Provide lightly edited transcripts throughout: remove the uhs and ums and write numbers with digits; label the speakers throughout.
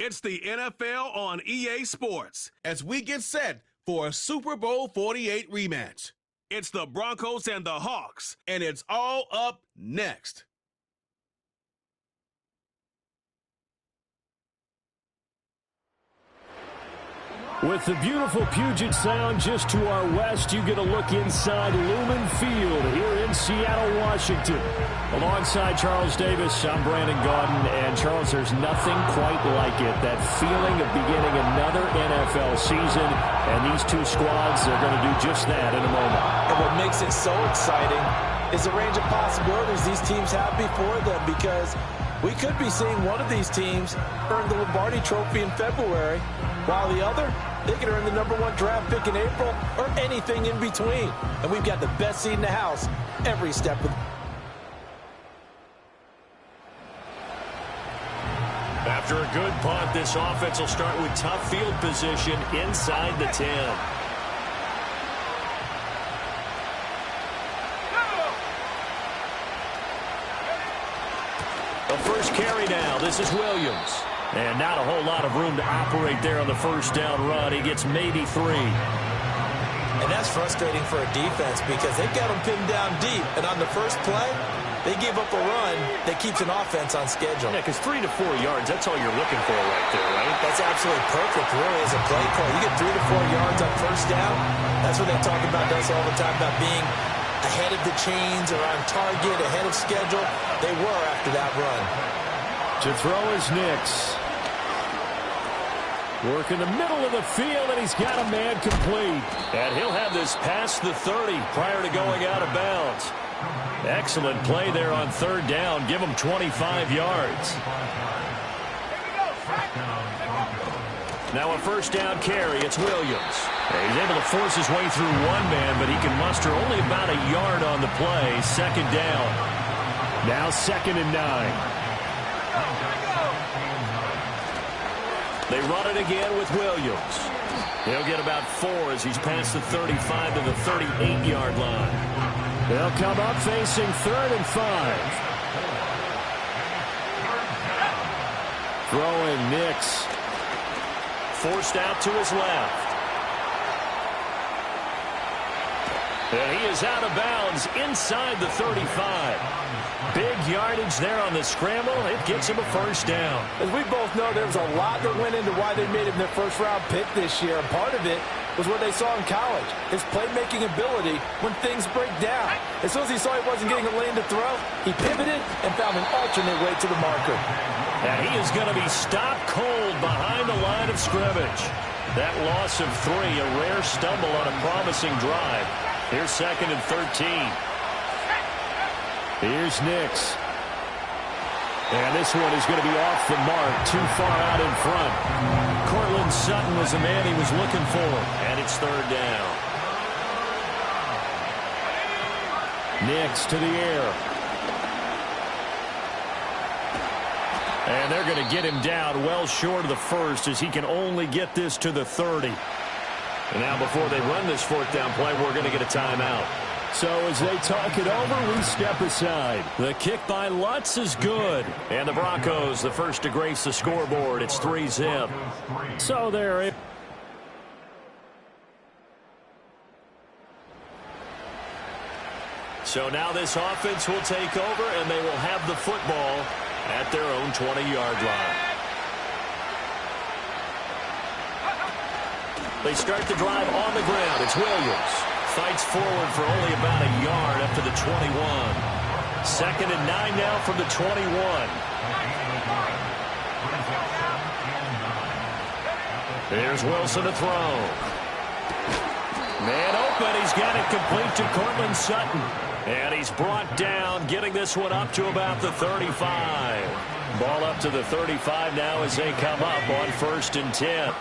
Speaker 1: It's the NFL on EA Sports as we get set for a Super Bowl 48 rematch. It's the Broncos and the Hawks, and it's all up next.
Speaker 2: With the beautiful Puget Sound just to our west, you get a look inside Lumen Field here in Seattle, Washington. Alongside Charles Davis, I'm Brandon Gaudin. And Charles, there's nothing quite like it. That feeling of beginning another NFL season. And these two squads are going to do just that in a moment.
Speaker 3: And what makes it so exciting is the range of possibilities these teams have before them, because we could be seeing one of these teams earn the Lombardi Trophy in February, while the other, they could earn the #1 draft pick in April or anything in between. And we've got the best seat in the house every step of the way.
Speaker 2: After a good punt, this offense will start with tough field position inside the 10. The first carry now. This is Williams. And not a whole lot of room to operate there on the first down run. He gets maybe 3.
Speaker 3: And that's frustrating for a defense because they've got them pinned down deep. And on the first play, they give up a run that keeps an offense on schedule.
Speaker 2: Yeah, because 3 to 4 yards, that's all you're looking for right there, right?
Speaker 3: That's absolutely perfect, really, as a play call. You get 3 to 4 yards on first down. That's what they talk about us all the time, about being ahead of the chains or on target, ahead of schedule. They were after that run.
Speaker 2: To throw is Nix. Work in the middle of the field, and he's got a man complete. And he'll have this past the 30 prior to going out of bounds. Excellent play there on third down. Give him 25 yards. Now a first down carry. It's Williams. He's able to force his way through one man, but he can muster only about a yard on the play. Second down. Now 2nd and 9. They run it again with Williams. He'll get about 4 as he's past the 35 to the 38-yard line. They'll come up facing 3rd and 5. Throwing Nix. Forced out to his left. And he is out of bounds inside the 35. Big yardage there on the scramble. It gets him a first down.
Speaker 3: As we both know, there was a lot that went into why they made him their first-round pick this year. And part of it was what they saw in college, his playmaking ability when things break down. As soon as he saw he wasn't getting a lane to throw, he pivoted and found an alternate way to the marker.
Speaker 2: And he is going to be stopped cold behind the line of scrimmage. That loss of 3, a rare stumble on a promising drive. Here's 2nd and 13. Here's Nix. And this one is going to be off the mark, too far out in front. Cortland Sutton was the man he was looking for, and it's 3rd down. Nix to the air. And they're going to get him down well short of the first as he can only get this to the 30. And now before they run this 4th down play, we're going to get a timeout. So as they talk it over, we step aside. The kick by Lutz is good. And the Broncos, the first to grace the scoreboard. It's 3-zip. So there. So now this offense will take over, and they will have the football at their own 20-yard line. They start the drive on the ground. It's Williams. Fights forward for only about a yard up to the 21. 2nd and 9 now from the 21. Here's Wilson to throw. Man open. He's got it complete to Cortland Sutton. And he's brought down, getting this one up to about the 35. Ball up to the 35 now as they come up on 1st and 10.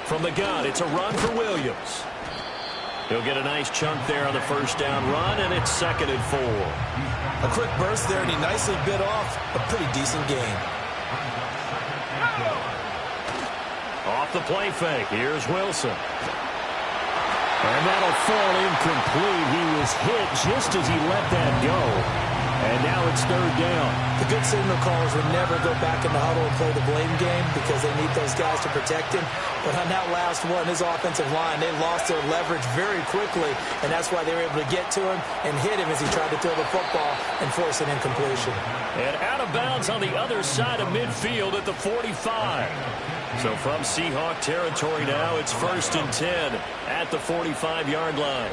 Speaker 2: From the gun, it's a run for Williams. He'll get a nice chunk there on the first down run, and it's 2nd and 4.
Speaker 3: A quick burst there, and he nicely bit off a pretty decent gain.
Speaker 2: Off the play fake. Here's Wilson. And that'll fall incomplete. He was hit just as he let that go. And now it's third down.
Speaker 3: The good signal callers would never go back in the huddle and play the blame game because they need those guys to protect him. But on that last one, his offensive line, they lost their leverage very quickly, and that's why they were able to get to him and hit him as he tried to throw the football and force an incompletion.
Speaker 2: And out of bounds on the other side of midfield at the 45. So from Seahawk territory now, it's 1st and 10 at the 45-yard line.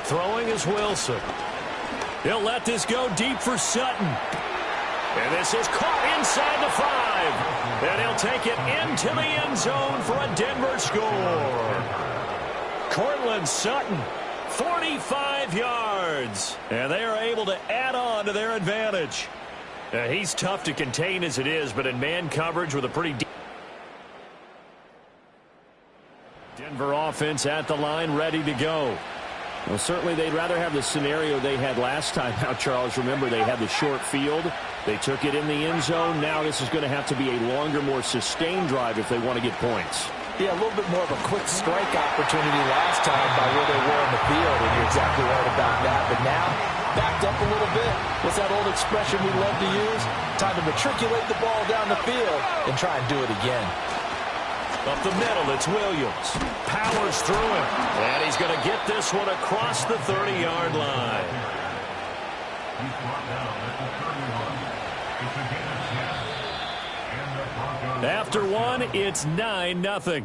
Speaker 2: Throwing is Wilson. He'll let this go deep for Sutton. And this is caught inside the 5. And he'll take it into the end zone for a Denver score. Cortland Sutton, 45 yards. And they are able to add on to their advantage. He's tough to contain as it is, but in man coverage with a pretty deep. Denver offense at the line, ready to go.
Speaker 4: Well, certainly they'd rather have the scenario they had last time out, Charles. Remember, they had the short field. They took it in the end zone. Now this is going to have to be a longer, more sustained drive if they want to get points.
Speaker 3: Yeah, a little bit more of a quick strike opportunity last time by where they were in the field, and you're exactly right about that. But now, backed up a little bit. What's that old expression we love to use? Time to matriculate the ball down the field and try and do it again.
Speaker 2: Up the middle, it's Williams. Powers through him. And he's going to get this one across the 30-yard line. After one, it's 9-0.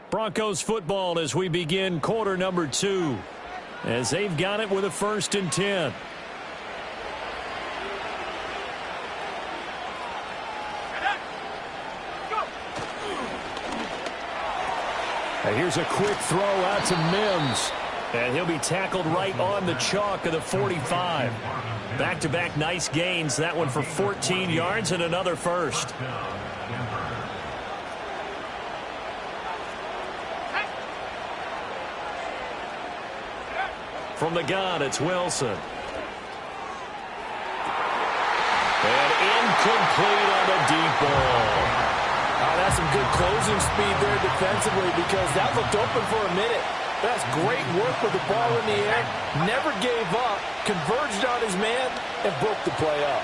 Speaker 2: Broncos football as we begin quarter number 2. As they've got it with a 1st and 10. Here's a quick throw out to Mims. And he'll be tackled right on the chalk of the 45. Back-to-back nice gains. That one for 14 yards and another first. From the gun, it's Wilson. And incomplete on the deep ball.
Speaker 3: That's some good closing speed there defensively because that looked open for a minute. That's great work with the ball in the air. Never gave up, converged on his man, and broke the play up.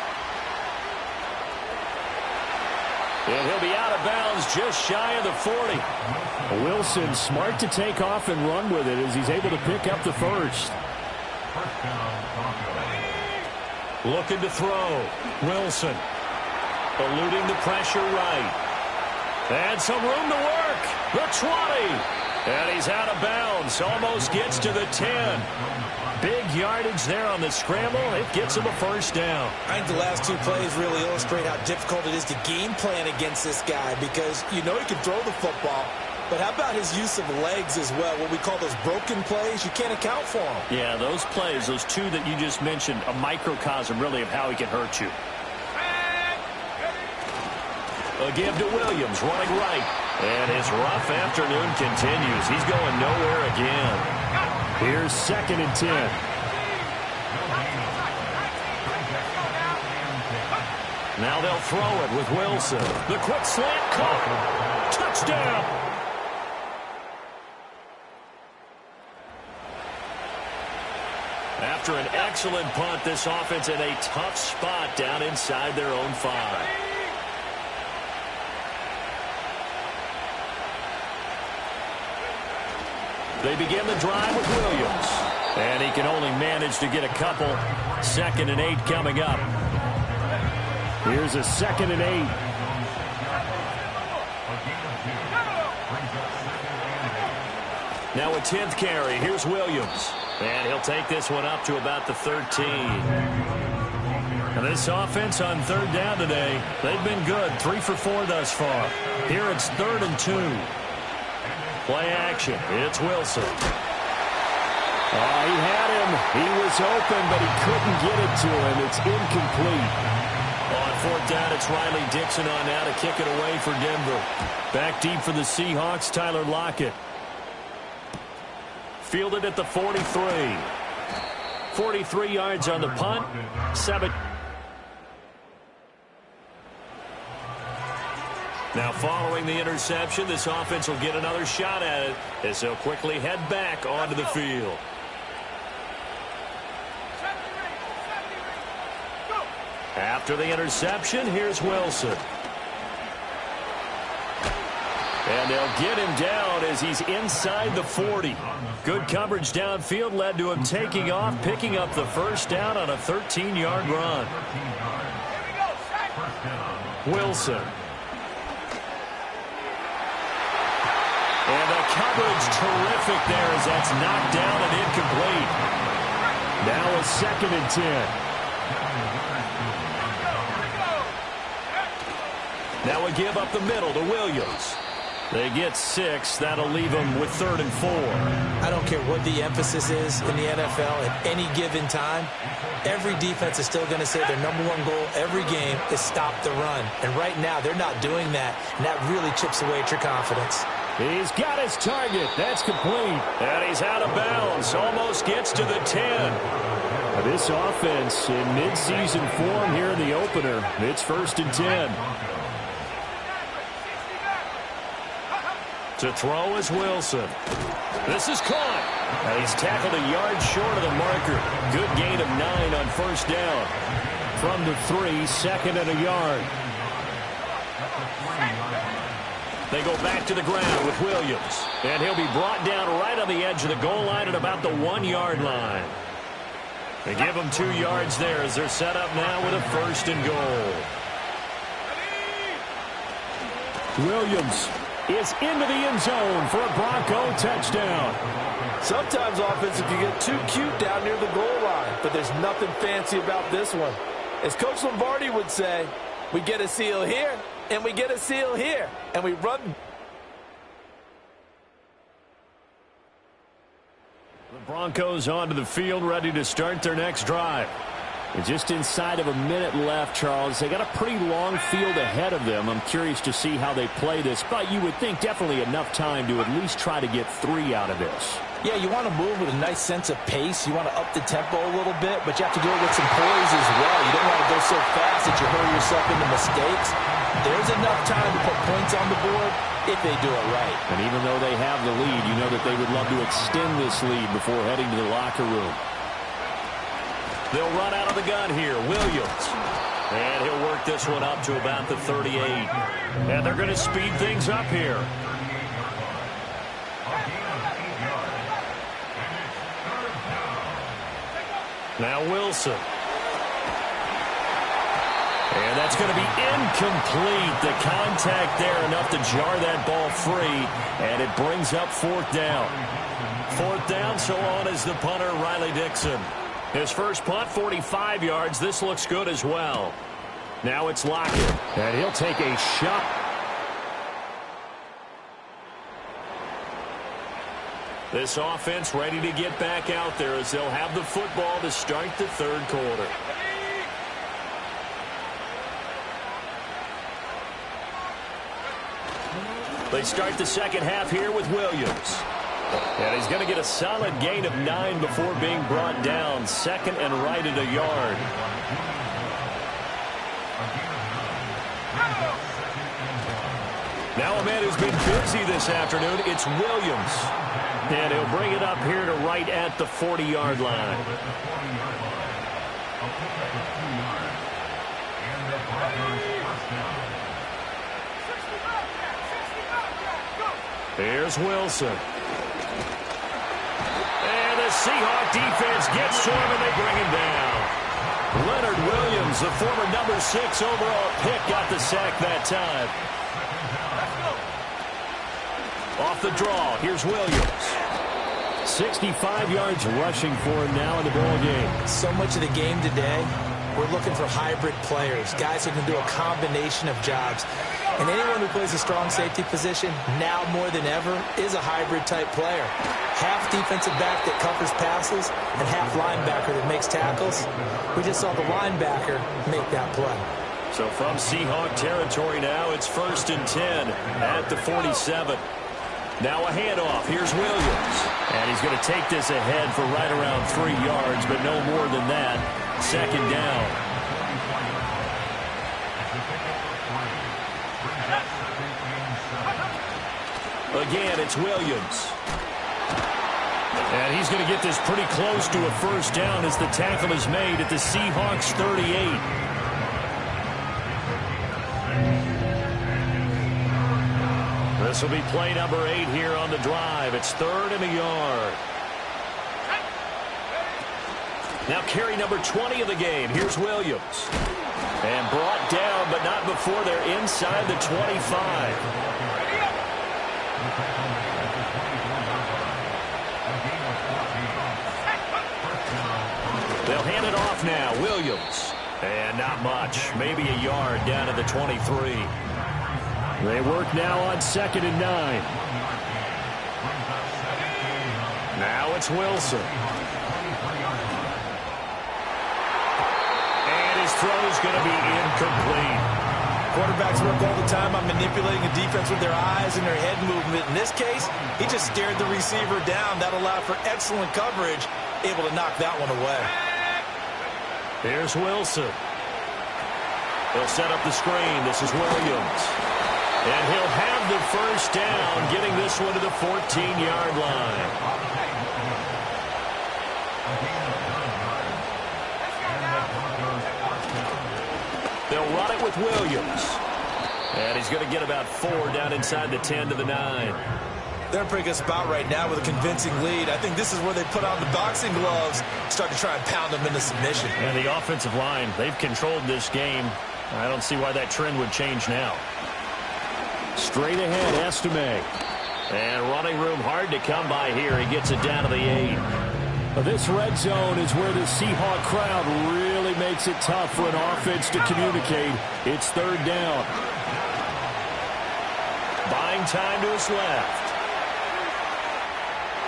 Speaker 2: And he'll be out of bounds just shy of the 40.
Speaker 4: Wilson smart to take off and run with it as he's able to pick up the first.
Speaker 2: Looking to throw. Wilson eluding the pressure right. And some room to work. The 20. And he's out of bounds. Almost gets to the 10. Big yardage there on the scramble. It gets him a first down.
Speaker 3: I think the last two plays really illustrate how difficult it is to game plan against this guy because you know he can throw the football. But how about his use of legs as well? What we call those broken plays, you can't account for them.
Speaker 2: Yeah, those plays, those two that you just mentioned, a microcosm really of how he can hurt you. A give to Williams, running right. And his rough afternoon continues. He's going nowhere again.
Speaker 4: Here's 2nd and 10.
Speaker 2: Now they'll throw it with Wilson. The quick slant caught. Touchdown. After an excellent punt, this offense in a tough spot down inside their own 5. They begin the drive with Williams. And he can only manage to get a couple. 2nd and 8 coming up.
Speaker 4: Here's a 2nd and 8.
Speaker 2: Now a 10th carry. Here's Williams. And he'll take this one up to about the 13. And this offense on 3rd down today, they've been good. 3 for 4 thus far. Here it's 3rd and 2. Play action. It's Wilson.
Speaker 4: He had him. He was open, but he couldn't get it to him. It's incomplete.
Speaker 2: On fourth down, it's Riley Dixon on now to kick it away for Denver. Back deep for the Seahawks, Tyler Lockett. Fielded at the 43. 43 yards on the punt. 7. Now following the interception, this offense will get another shot at it as they'll quickly head back onto the field. After the interception, here's Wilson. And they'll get him down as he's inside the 40. Good coverage downfield led to him taking off, picking up the first down on a 13-yard run. Wilson. And the coverage terrific there as that's knocked down and incomplete. Now a 2nd and 10. Now we give up the middle to Williams. They get 6. That'll leave them with 3rd and 4.
Speaker 3: I don't care what the emphasis is in the NFL at any given time. Every defense is still going to say their #1 goal every game is stop the run. And right now they're not doing that, and that really chips away at your confidence.
Speaker 2: He's got his target. That's complete. And he's out of bounds. Almost gets to the 10.
Speaker 4: This offense in midseason form here in the opener. It's 1st and 10.
Speaker 2: To throw is Wilson. This is caught. And he's tackled a yard short of the marker. Good gain of 9 on 1st down.
Speaker 4: From the 3, 2nd and a yard.
Speaker 2: They go back to the ground with Williams. And he'll be brought down right on the edge of the goal line at about the 1-yard line. They give him 2 yards there as they're set up now with a 1st and goal.
Speaker 4: Williams is into the end zone for a Bronco touchdown.
Speaker 3: Sometimes offense can get too cute down near the goal line, but there's nothing fancy about this one. As Coach Lombardi would say, we get a seal here, and we get a seal here, and we run.
Speaker 2: The Broncos onto the field, ready to start their next drive.
Speaker 4: And just inside of a minute left, Charles. They got a pretty long field ahead of them. I'm curious to see how they play this, but you would think definitely enough time to at least try to get 3 out of this.
Speaker 3: Yeah, you want to move with a nice sense of pace. You want to up the tempo a little bit, but you have to do it with some poise as well. You don't want to go so fast that you hurry yourself into mistakes. There's enough time to put points on the board if they do it right.
Speaker 4: And even though they have the lead, you know that they would love to extend this lead before heading to the locker room.
Speaker 2: They'll run out of the gun here. Williams. And he'll work this one up to about the 38. And they're going to speed things up here. Now Wilson. And that's going to be incomplete. The contact there enough to jar that ball free. And it brings up 4th down. 4th down, so on is the punter, Riley Dixon. His first punt, 45 yards. This looks good as well. Now it's Lockett.
Speaker 4: And he'll take a shot.
Speaker 2: This offense ready to get back out there as they'll have the football to start the 3rd quarter. They start the 2nd half here with Williams. And he's going to get a solid gain of 9 before being brought down. 2nd and right at a yard. Now a man who's been busy this afternoon, it's Williams. And he'll bring it up here to right at the 40-yard line. Here's Wilson. And the Seahawk defense gets to him and they bring him down. Leonard Williams, the former #6 overall pick, got the sack that time. Off the draw, here's Williams.
Speaker 4: 65 yards rushing for him now in the ball game.
Speaker 3: So much of the game today, we're looking for hybrid players, guys who can do a combination of jobs. And anyone who plays a strong safety position, now more than ever, is a hybrid-type player. Half defensive back that covers passes and half linebacker that makes tackles. We just saw the linebacker make that play.
Speaker 2: So from Seahawk territory now, it's 1st and 10 at the 47. Now a handoff. Here's Williams. And he's going to take this ahead for right around 3 yards, but no more than that. 2nd down. Again, it's Williams. And he's going to get this pretty close to a 1st down as the tackle is made at the Seahawks 38. This will be play number 8 here on the drive. It's 3rd and a yard. Now carry number 20 of the game. Here's Williams. And brought down, but not before they're inside the 25. They'll hand it off now. Williams. And not much. Maybe a yard down to the 23.
Speaker 4: They work now on 2nd and 9.
Speaker 2: Now it's Wilson. And his throw's going to be incomplete.
Speaker 3: Quarterbacks work all the time on manipulating a defense with their eyes and their head movement. In this case, he just stared the receiver down. That allowed for excellent coverage, able to knock that one away.
Speaker 2: Here's Wilson. He'll set up the screen. This is Williams. And he'll have the 1st down, getting this one to the 14-yard line. They'll run it with Williams. And he's going to get about 4 down inside the 10 to the 9.
Speaker 3: They're in a pretty good spot right now with a convincing lead. I think this is where they put on the boxing gloves, start to try and pound them into submission.
Speaker 2: And the offensive line, they've controlled this game. I don't see why that trend would change now.
Speaker 4: Straight ahead, Estime.
Speaker 2: And running room hard to come by here. He gets it down to the 8.
Speaker 4: This red zone is where the Seahawk crowd really makes it tough for an offense to communicate. It's 3rd down.
Speaker 2: Buying time to his left.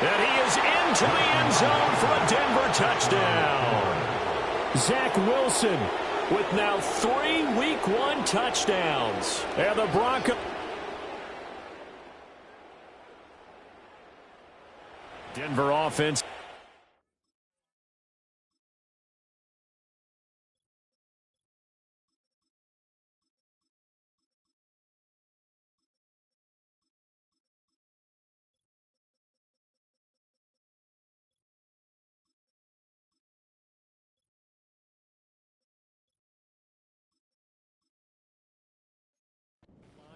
Speaker 2: And he is into the end zone for a Denver touchdown.
Speaker 4: Zach Wilson
Speaker 2: with now 3 Week 1 touchdowns.
Speaker 4: And the Broncos.
Speaker 2: Denver offense.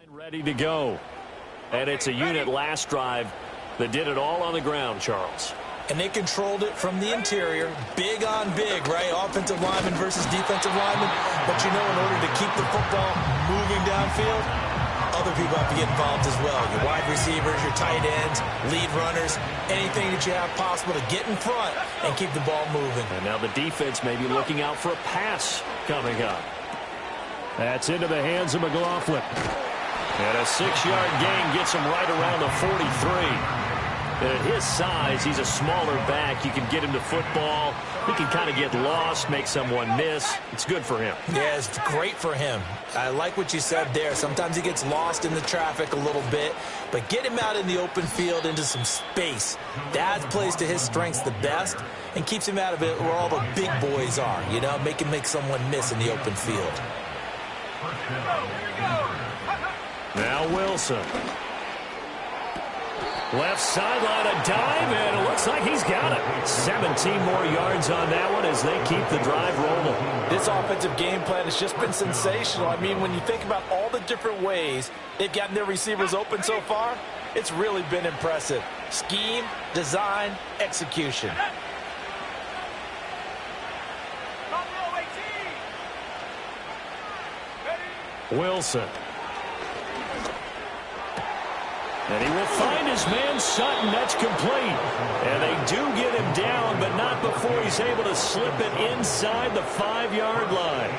Speaker 2: Ready to go. And it's a unit last drive that did it all on the ground, Charles.
Speaker 3: And they controlled it from the interior. Big on big, right? Offensive lineman versus defensive lineman. But you know, in order to keep the football moving downfield, other people have to get involved as well. Your wide receivers, your tight ends, lead runners, anything that you have possible to get in front and keep the ball moving.
Speaker 2: And now the defense may be looking out for a pass coming up.
Speaker 4: That's into the hands of McLaughlin.
Speaker 2: And a 6-yard gain gets him right around the 43. At his size, he's a smaller back. You can get him to football. He can kind of get lost, make someone miss. It's good for him.
Speaker 3: Yeah, it's great for him. I like what you said there. Sometimes he gets lost in the traffic a little bit, but get him out in the open field into some space. That plays to his strengths the best and keeps him out of it where all the big boys are, you know, make someone miss in the open field.
Speaker 2: Now Wilson. Left sideline, a dive, and it looks like he's got it. 17 more yards on that one as they keep the drive rolling.
Speaker 3: This offensive game plan has just been sensational. I mean, when you think about all the different ways they've gotten their receivers open so far, it's really been impressive. Scheme, design, execution.
Speaker 2: Wilson. And he will find his man Sutton. That's complete. And they do get him down, but not before he's able to slip it inside the 5-yard line.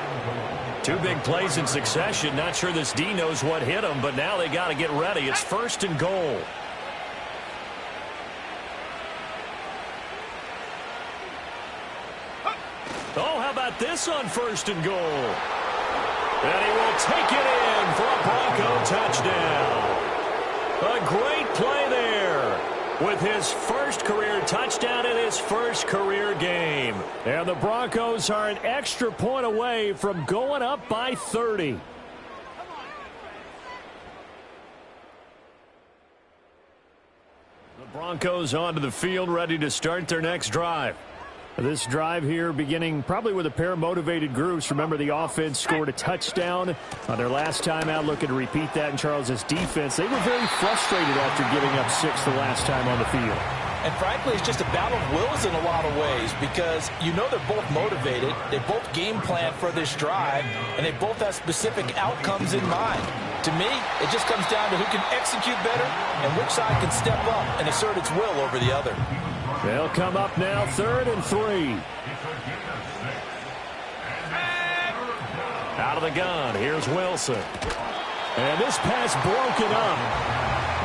Speaker 2: 2 big plays in succession. Not sure this D knows what hit him, but now they got to get ready. It's 1st and goal. Oh, how about this on 1st and goal? And he will take it in for a Bronco touchdown. A great play there with his first career touchdown in his first career game. And the Broncos are an extra point away from going up by 30. The Broncos onto the field, ready to start their next drive. This drive here beginning probably with a pair of motivated groups. Remember, the offense scored a touchdown on their last time out, looking to repeat that in Charles's defense. They were very frustrated after giving up 6 the last time on the field.
Speaker 3: And frankly, it's just a battle of wills in a lot of ways because you know they're both motivated. They both game plan for this drive, and they both have specific outcomes in mind. To me, it just comes down to who can execute better and which side can step up and assert its will over the other.
Speaker 2: They'll come up now, 3rd and 3. Out of the gun, here's Wilson. And this pass broken up.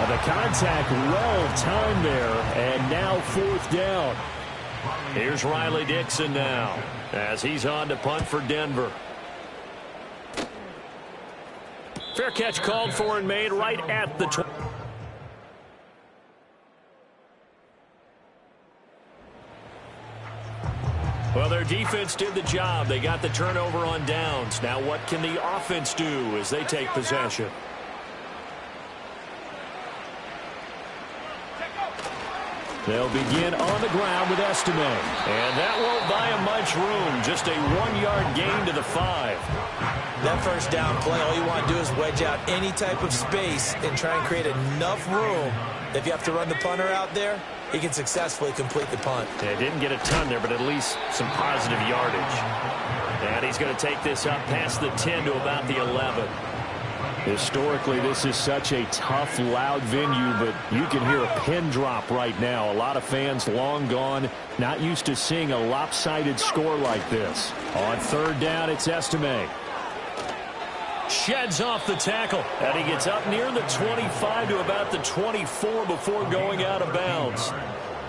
Speaker 2: The contact well timed there, and now 4th down. Here's Riley Dixon now, as he's on to punt for Denver. Fair catch called for and made right at the 20. Well, their defense did the job. They got the turnover on downs. Now what can the offense do as they take possession? They'll begin on the ground with Estime. And that won't buy them much room. Just a 1-yard gain to the 5.
Speaker 3: That first down play, all you want to do is wedge out any type of space and try and create enough room. If you have to run the punter out there, he can successfully complete the punt.
Speaker 2: Yeah, didn't get a ton there, but at least some positive yardage. And he's going to take this up past the 10 to about the 11. Historically, this is such a tough, loud venue, but you can hear a pin drop right now. A lot of fans long gone, not used to seeing a lopsided score like this. On 3rd down, it's Estime. Sheds off the tackle, and he gets up near the 25 to about the 24 before going out of bounds.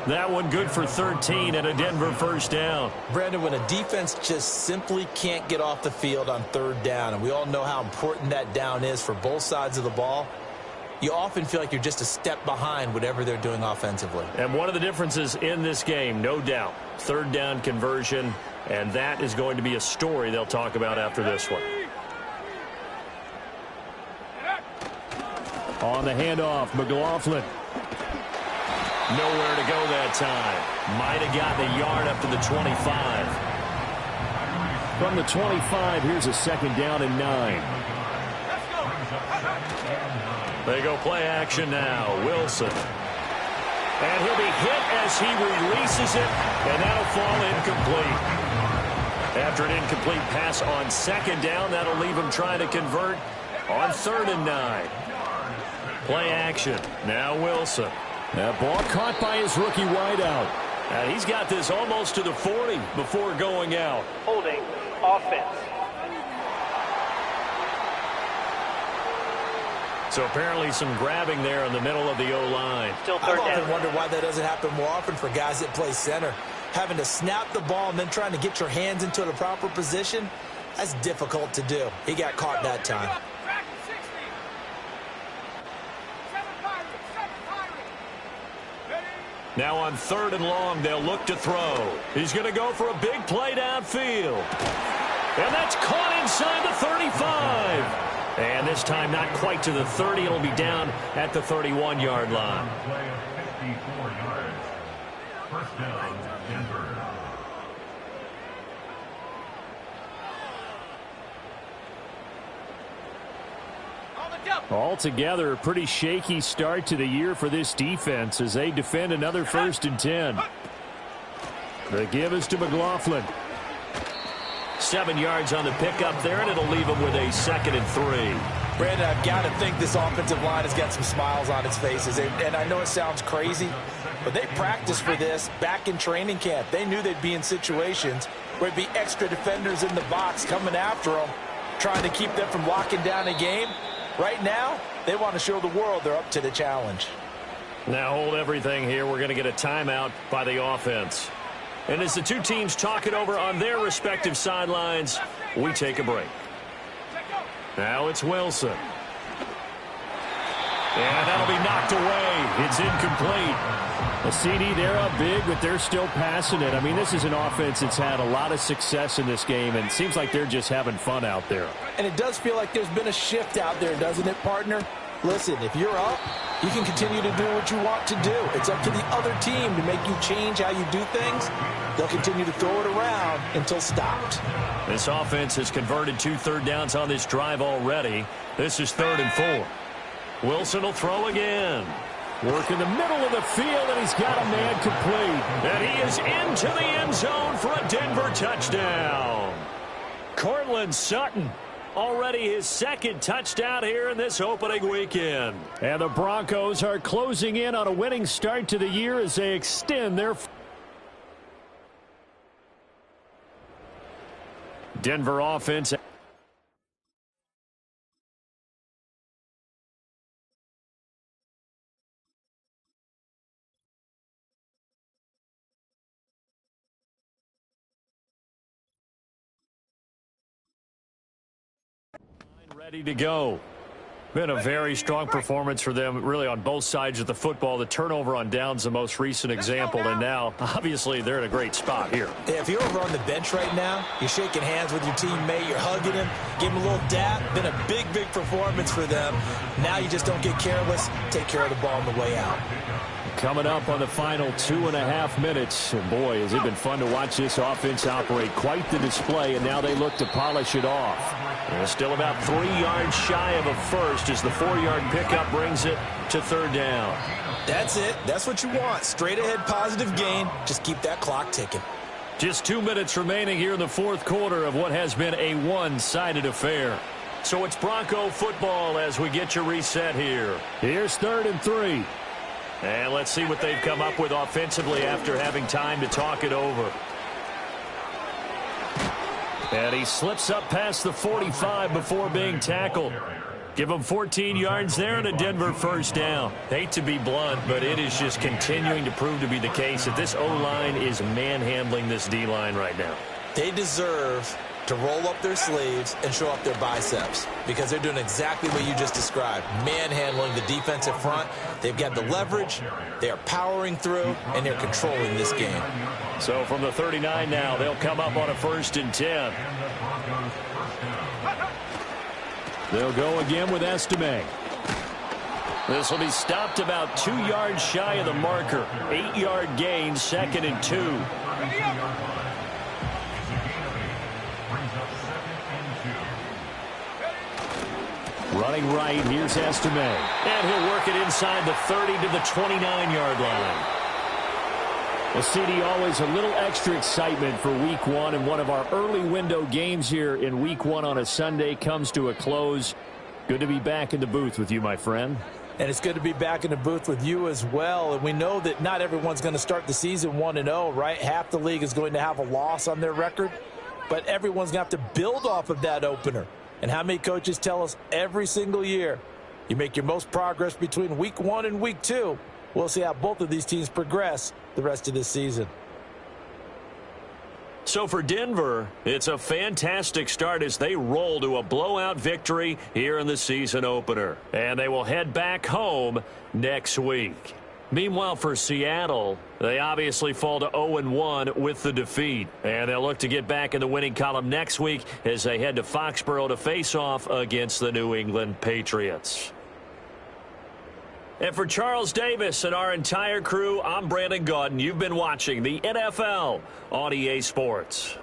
Speaker 2: That one good for 13 and a Denver first down.
Speaker 3: Brandon, when a defense just simply can't get off the field on 3rd down, and we all know how important that down is for both sides of the ball, you often feel like you're just a step behind whatever they're doing offensively.
Speaker 2: And one of the differences in this game, no doubt, 3rd down conversion, and that is going to be a story they'll talk about after this one. On the handoff, McLaughlin. Nowhere to go that time. Might have gotten a yard up to the 25. From the 25, here's a 2nd down and 9. They go play action now. Wilson. And he'll be hit as he releases it, and that'll fall incomplete. After an incomplete pass on 2nd down, that'll leave him trying to convert on 3rd and 9. Play action. Now Wilson. That ball caught by his rookie wideout. And he's got this almost to the 40 before going out.
Speaker 5: Holding offense.
Speaker 2: So apparently some grabbing there in the middle of the O-line.
Speaker 5: Still 3rd down.
Speaker 3: I've often wondered why that doesn't happen more often for guys that play center. Having to snap the ball and then trying to get your hands into the proper position, that's difficult to do. He got caught that time.
Speaker 2: Now on 3rd and long, they'll look to throw. He's going to go for a big play downfield. And that's caught inside the 35. And this time not quite to the 30. It'll be down at the 31-yard line.
Speaker 6: Play of 54 yards. First down, Denver.
Speaker 2: Altogether, a pretty shaky start to the year for this defense as they defend another 1st and 10. The give is to McLaughlin. 7 yards on the pickup there, and it'll leave him with a 2nd and 3.
Speaker 3: Brandon, I've got to think this offensive line has got some smiles on its faces. And I know it sounds crazy, but they practiced for this back in training camp. They knew they'd be in situations where there'd be extra defenders in the box coming after them, trying to keep them from locking down a game. Right now, they want to show the world they're up to the challenge.
Speaker 2: Now hold everything here. We're going to get a timeout by the offense. And as the two teams talk it over on their respective sidelines, we take a break. Now it's Wilson. And that'll be knocked away. It's incomplete.
Speaker 4: A CD, they're up big, but they're still passing it. I mean, this is an offense that's had a lot of success in this game, and it seems like they're just having fun out there.
Speaker 3: And it does feel like there's been a shift out there, doesn't it, partner? Listen, if you're up, you can continue to do what you want to do. It's up to the other team to make you change how you do things. They'll continue to throw it around until stopped.
Speaker 2: This offense has converted 2 third downs on this drive already. This is 3rd and 4. Wilson will throw again.
Speaker 4: Work in the middle of the field, and he's got a man complete.
Speaker 2: And he is into the end zone for a Denver touchdown. Cortland Sutton, already his 2nd touchdown here in this opening weekend.
Speaker 4: And the Broncos are closing in on a winning start to the year as they extend their...
Speaker 2: Denver offense. Ready to go. Been a very strong performance for them, really, on both sides of the football. The turnover on downs, the most recent example, and now, obviously, they're in a great spot here.
Speaker 3: Yeah, if you're over on the bench right now, you're shaking hands with your teammate, you're hugging him, give him a little dap. Been a big, big performance for them. Now you just don't get careless. Take care of the ball on the way out.
Speaker 4: Coming up on the final 2.5 minutes. And boy, has it been fun to watch this offense operate. Quite the display, and now they look to polish it off.
Speaker 2: And still about 3 yards shy of a first as the 4-yard pickup brings it to 3rd down.
Speaker 3: That's it. That's what you want. Straight ahead positive gain. Just keep that clock ticking.
Speaker 2: Just 2 minutes remaining here in the 4th quarter of what has been a one-sided affair. So it's Bronco football as we get you reset here.
Speaker 4: Here's 3rd and 3.
Speaker 2: And let's see what they've come up with offensively after having time to talk it over. And he slips up past the 45 before being tackled. Give him 14 yards there and a Denver 1st down. Hate to be blunt, but it is just continuing to prove to be the case that this O-line is manhandling this D-line right now.
Speaker 3: They deserve to roll up their sleeves and show up their biceps because they're doing exactly what you just described, manhandling the defensive front. They've got the leverage, they are powering through, and they're controlling this game.
Speaker 2: So from the 39 now, they'll come up on a 1st and 10.
Speaker 4: They'll go again with Estime.
Speaker 2: This will be stopped about 2 yards shy of the marker. 8-yard gain, 2nd and 2.
Speaker 4: Running right, here's Estime.
Speaker 2: And he'll work it inside the 30 to the 29-yard line.
Speaker 4: Well, CD, always a little extra excitement for Week 1, and one of our early window games here in Week 1 on a Sunday comes to a close. Good to be back in the booth with you, my friend.
Speaker 3: And it's good to be back in the booth with you as well. And we know that not everyone's going to start the season 1-0, right? Half the league is going to have a loss on their record, but everyone's going to have to build off of that opener. And how many coaches tell us every single year, you make your most progress between Week 1 and Week 2. We'll see how both of these teams progress the rest of this season.
Speaker 2: So for Denver, it's a fantastic start as they roll to a blowout victory here in the season opener. And they will head back home next week. Meanwhile, for Seattle, they obviously fall to 0-1 with the defeat. And they'll look to get back in the winning column next week as they head to Foxborough to face off against the New England Patriots. And for Charles Davis and our entire crew, I'm Brandon Gaudin. You've been watching the NFL on EA Sports.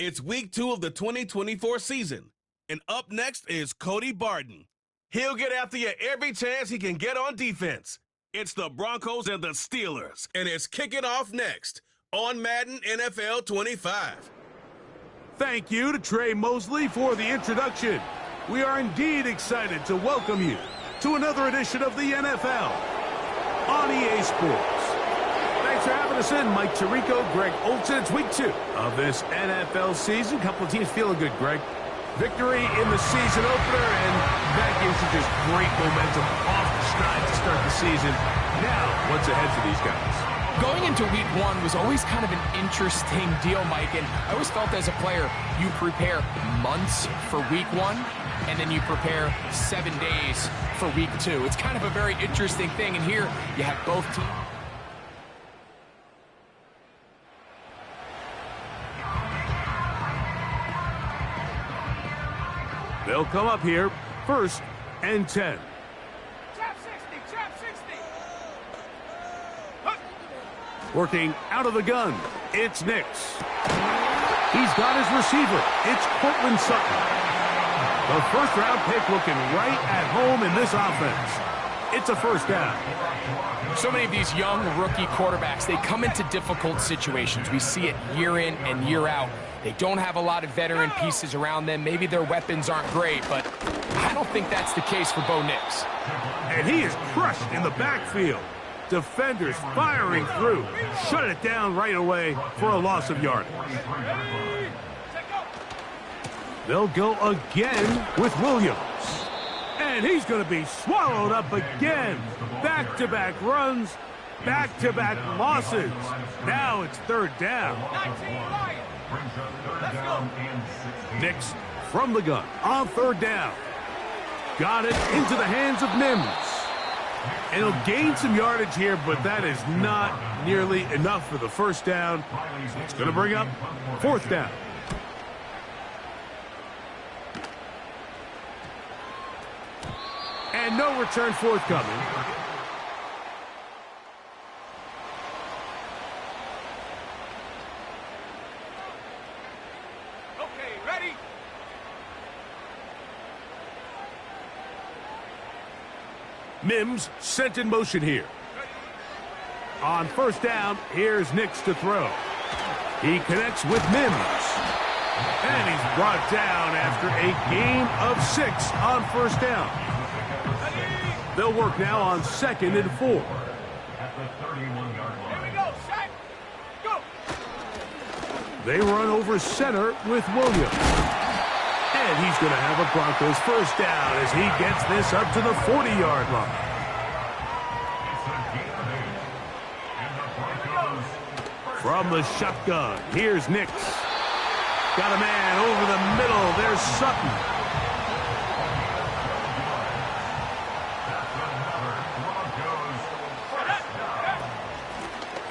Speaker 1: It's week 2 of the 2024 season, and up next is Cody Barton. He'll get after you every chance he can get on defense. It's the Broncos and the Steelers, and it's kicking off next on Madden NFL 25.
Speaker 7: Thank you to Trey Mosley for the introduction. We are indeed excited to welcome you to another edition of the NFL on EA Sports. Thanks for having us in, Mike Tirico, Greg Olsen. It's week 2 of this NFL season. Couple of teams feeling good, Greg. Victory in the season opener, and that gives you just great momentum off the stride to start the season. Now, what's ahead for these guys?
Speaker 8: Going into week 1 was always kind of an interesting deal, Mike, and I always felt as a player, you prepare months for week 1, and then you prepare 7 days for week 2. It's kind of a very interesting thing, and here you have both teams.
Speaker 7: They'll come up here, 1st and 10.
Speaker 5: Trap 60, trap 60.
Speaker 7: Working out of the gun, it's Nix. He's got his receiver. It's Cortland Sutton. The first-round pick looking right at home in this offense. It's a first down.
Speaker 8: So many of these young rookie quarterbacks, they come into difficult situations. We see it year in and year out. They don't have a lot of veteran pieces around them. Maybe their weapons aren't great, but I don't think that's the case for Bo Nix.
Speaker 7: And he is crushed in the backfield. Defenders firing through. Shut it down right away for a loss of yardage. They'll go again with Williams. And he's going to be swallowed up again. Back-to-back runs, back-to-back losses. Now it's 3rd down. Nix from the gun on 3rd down. Got it into the hands of Mims. And he'll gain some yardage here, but that is not nearly enough for the first down. So it's going to bring up 4th down. And no return forthcoming.
Speaker 5: Okay, ready?
Speaker 7: Mims sent in motion here. On 1st down, here's Nix to throw. He connects with Mims. And he's brought down after a gain of 6 on 1st down. They'll work now on 2nd and 4.
Speaker 5: Here we go, set, go.
Speaker 7: They run over center with Williams. And he's going to have a Broncos first down as he gets this up to the 40-yard line. From the shotgun, here's Nix. Got a man over the middle. There's Sutton.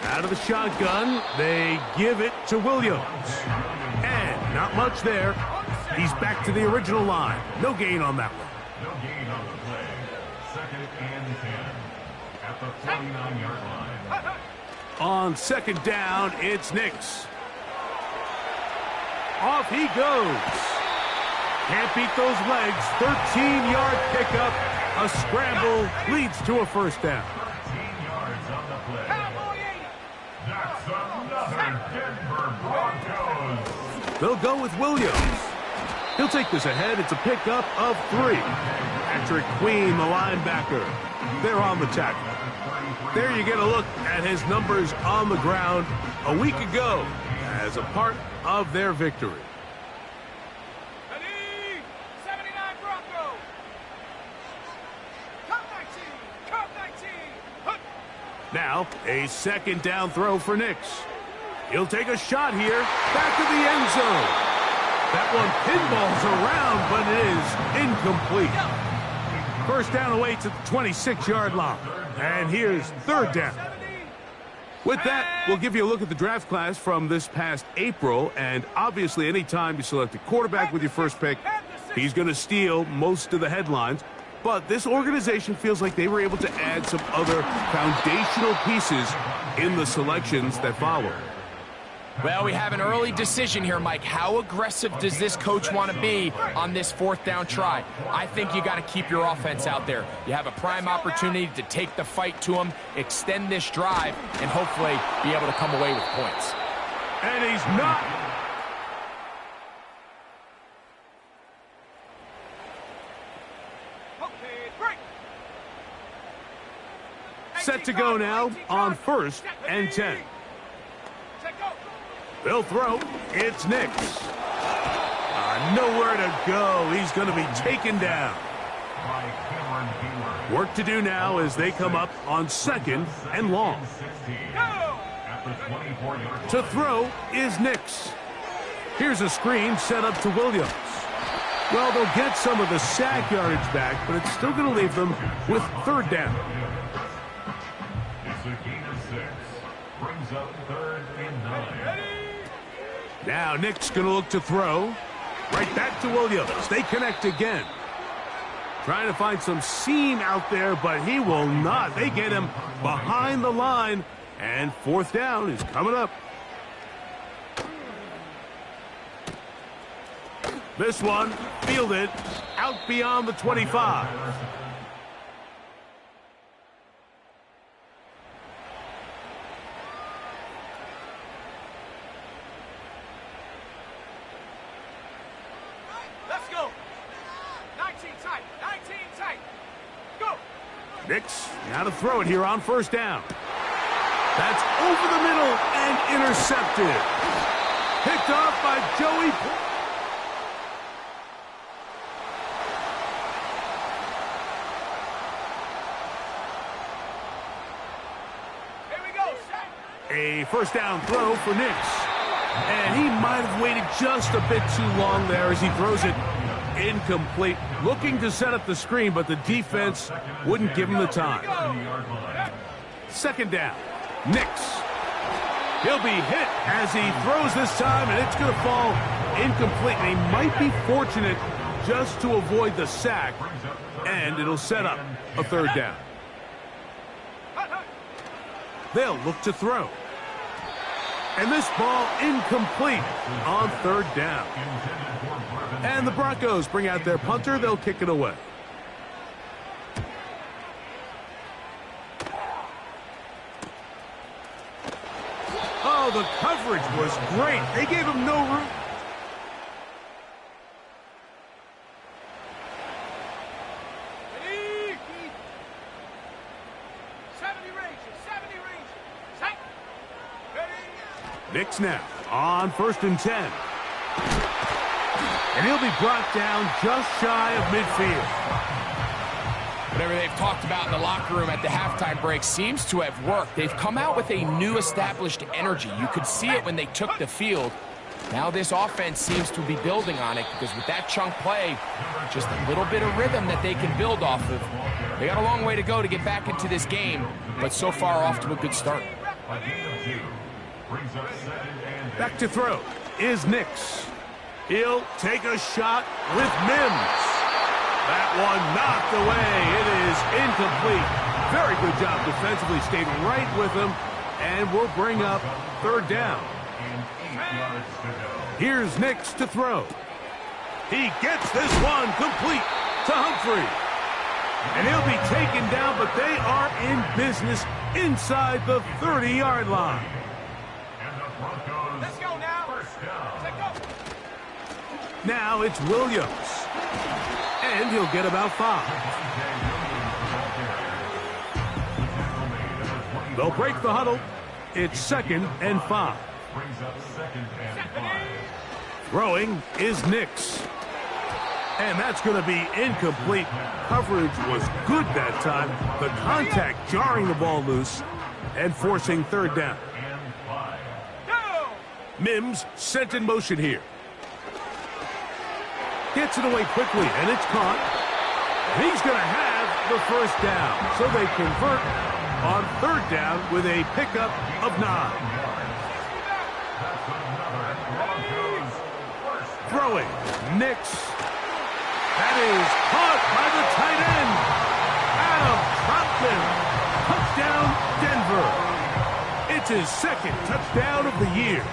Speaker 7: Out of the shotgun, they give it to Williams. And not much there. He's back to the original line. No gain on that one.
Speaker 6: No gain on the play. 2nd and 10 at the 49-yard line.
Speaker 7: On 2nd down, it's Nix. Off he goes. Can't beat those legs. 13-yard pickup. A scramble leads to a first down.
Speaker 6: 13 yards on the play. That's another Denver Broncos.
Speaker 7: They'll go with Williams. He'll take this ahead. It's a pickup of 3. Patrick Queen, the linebacker. They're on the tackle. There you get a look at his numbers on the ground a week ago as a part of their victory.
Speaker 5: Ready? 79 Broncos. Cup 19, Cup 19.
Speaker 7: Now, a 2nd down throw for Nix. He'll take a shot here. Back to the end zone. That one pinballs around, but it is incomplete. First down away to the 26-yard line. And here's 3rd down. With that, we'll give you a look at the draft class from this past April. And obviously, anytime you select a quarterback with your first pick, he's going to steal most of the headlines. But this organization feels like they were able to add some other foundational pieces in the selections that follow.
Speaker 8: Well, we have an early decision here, Mike. How aggressive does this coach want to be on this fourth down try? I think you got to keep your offense out there. You have a prime opportunity to take the fight to him, extend this drive, and hopefully be able to come away with points.
Speaker 7: And he's not.
Speaker 5: Okay, break.
Speaker 7: Set to go now on 1st and 10.
Speaker 5: Set, go.
Speaker 7: They'll throw. It's Nix. Nowhere to go. He's going to be taken down. Work to do now as they come up on 2nd and long. To throw is Nix. Here's a screen set up to Williams. Well, they'll get some of the sack yardage back, but it's still going to leave them with 3rd down.
Speaker 6: It's a gain of 6. Brings up 3rd and 9.
Speaker 7: Now Nick's going to look to throw. Right back to Williams. They connect again. Trying to find some seam out there, but he will not. They get him behind the line, and 4th down is coming up. This one fielded out beyond the 25.
Speaker 5: Let's go. 19 tight. 19 tight. Go.
Speaker 7: Nix now to throw it here on 1st down. That's over the middle and intercepted. Picked off by Joey.
Speaker 5: Here we go. Set.
Speaker 7: A 1st down throw for Nix. And he might have waited just a bit too long there as he throws it incomplete. Looking to set up the screen, but the defense wouldn't give him the time. 2nd down. Nix. He'll be hit as he throws this time, and it's going to fall incomplete. And he might be fortunate just to avoid the sack, and it'll set up a 3rd down. They'll look to throw. And this ball incomplete on 3rd down. And the Broncos bring out their punter. They'll kick it away. Oh, the coverage was great. They gave him no room.
Speaker 5: Ready? 70 range. 70 range. Set. Ready?
Speaker 7: Nix now on 1st and 10. And he'll be brought down just shy of midfield.
Speaker 8: Whatever they've talked about in the locker room at the halftime break seems to have worked. They've come out with a new established energy. You could see it when they took the field. Now this offense seems to be building on it because with that chunk play, just a little bit of rhythm that they can build off of. They got a long way to go to get back into this game, but so far off to a good start.
Speaker 7: Back to throw is Nix. He'll take a shot with Mims. That one knocked away. It is incomplete. Very good job defensively. Stayed right with him. And we'll bring up 3rd down. Here's Nix to throw. He gets this one complete to Humphrey. And he'll be taken down, but they are in business inside the 30-yard line.
Speaker 5: Let's go now. Set, go.
Speaker 7: Now it's Williams. And he'll get about 5. They'll break the huddle. It's 2nd and 5. Throwing is Nix. And that's going to be incomplete. Coverage was good that time. The contact jarring the ball loose and forcing 3rd down. Mims sent in motion here. Gets it away quickly, and it's caught. He's going to have the 1st down. So they convert on 3rd down with a pickup of 9. Throwing, Nix. That is caught by the tight end. Adam Compton. Touchdown, Denver. It's his second touchdown of the year.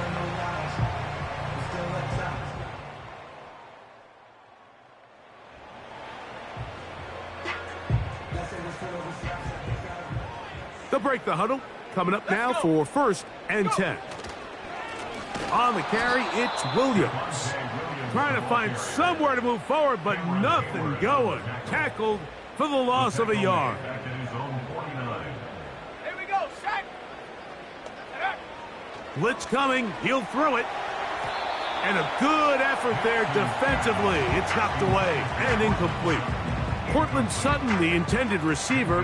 Speaker 7: They'll break the huddle. Coming up now for 1st and 10. On the carry, it's Williams. Trying to find somewhere to move forward, but nothing going. Tackled for the loss of a yard.
Speaker 5: Here we go, sack.
Speaker 7: Blitz coming. He'll throw it. And a good effort there defensively. It's knocked away and incomplete. Cortland Sutton, the intended receiver,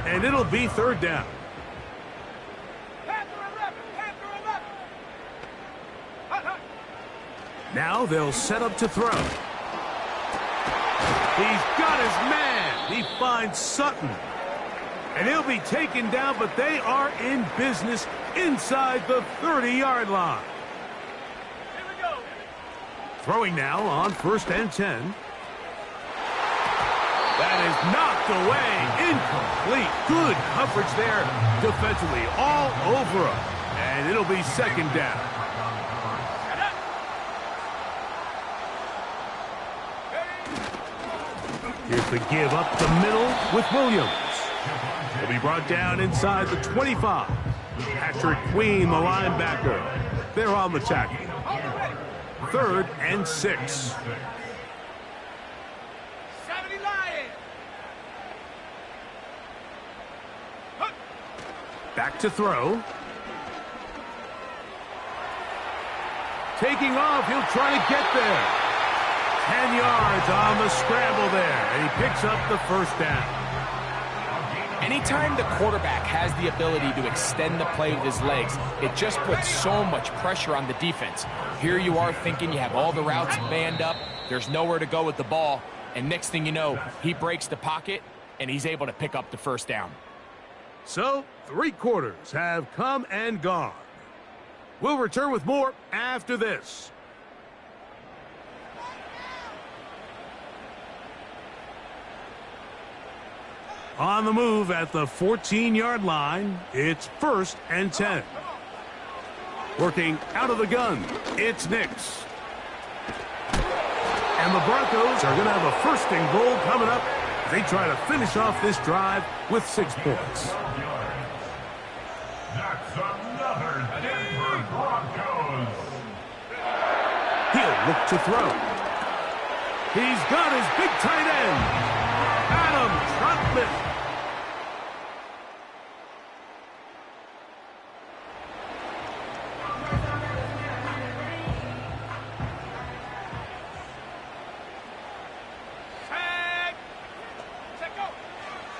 Speaker 7: and it'll be 3rd down. Now they'll set up to throw. He's got his man. He finds Sutton. And he'll be taken down, but they are in business inside the 30-yard line.
Speaker 5: Here we go.
Speaker 7: Throwing now on 1st and 10. That is knocked away. Incomplete. Good coverage there defensively. All over him. And it'll be 2nd down. Here's the give up the middle with Williams. He'll be brought down inside the 25. Patrick Queen, the linebacker. They're on the tackle. 3rd and 6.
Speaker 5: 70 Lions.
Speaker 7: Back to throw. Taking off, he'll try to get there. 10 yards on the scramble there, and he picks up the 1st down.
Speaker 8: Anytime the quarterback has the ability to extend the play with his legs, it just puts so much pressure on the defense. Here you are thinking you have all the routes manned up, there's nowhere to go with the ball, and next thing you know, he breaks the pocket, and he's able to pick up the 1st down.
Speaker 7: So, 3 quarters have come and gone. We'll return with more after this. On the move at the 14-yard line, it's 1st and 10. Working out of the gun, it's Nix. And the Broncos are going to have a 1st and goal coming up as they try to finish off this drive with 6 points.
Speaker 6: That's another Denver Broncos.
Speaker 7: He'll look to throw. He's got his big tight end, Adam Trotman.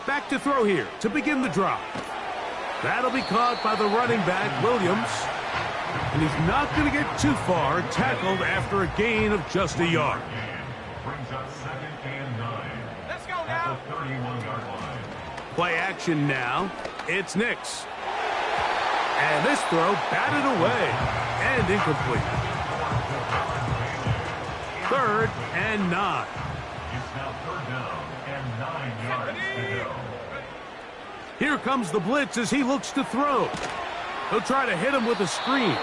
Speaker 7: Back to throw here to begin the drive. That'll be caught by the running back, Williams. And he's not going to get too far, tackled after a gain of just a yard.
Speaker 6: Brings up 2nd and 9.
Speaker 5: Let's go now.
Speaker 6: At the 31-yard line.
Speaker 7: Play action now. It's Nix. And this throw batted away and incomplete. 3rd and 9.
Speaker 6: It's now 3rd down and 9 yards to go.
Speaker 7: Here comes the blitz as he looks to throw. He'll try to hit him with a screen.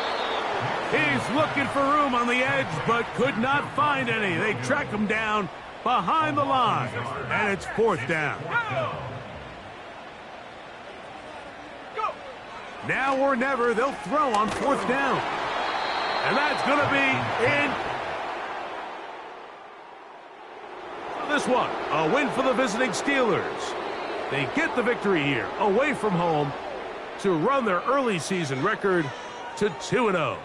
Speaker 7: He's looking for room on the edge, but could not find any. They track him down behind the line, and it's 4th down. Now or never, they'll throw on 4th down. And that's going to be in. This one, a win for the visiting Steelers. They get the victory here, away from home, to run their early season record to 2-0.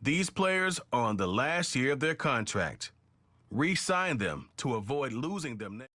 Speaker 1: These players are on the last year of their contract. Re-sign them to avoid losing them next.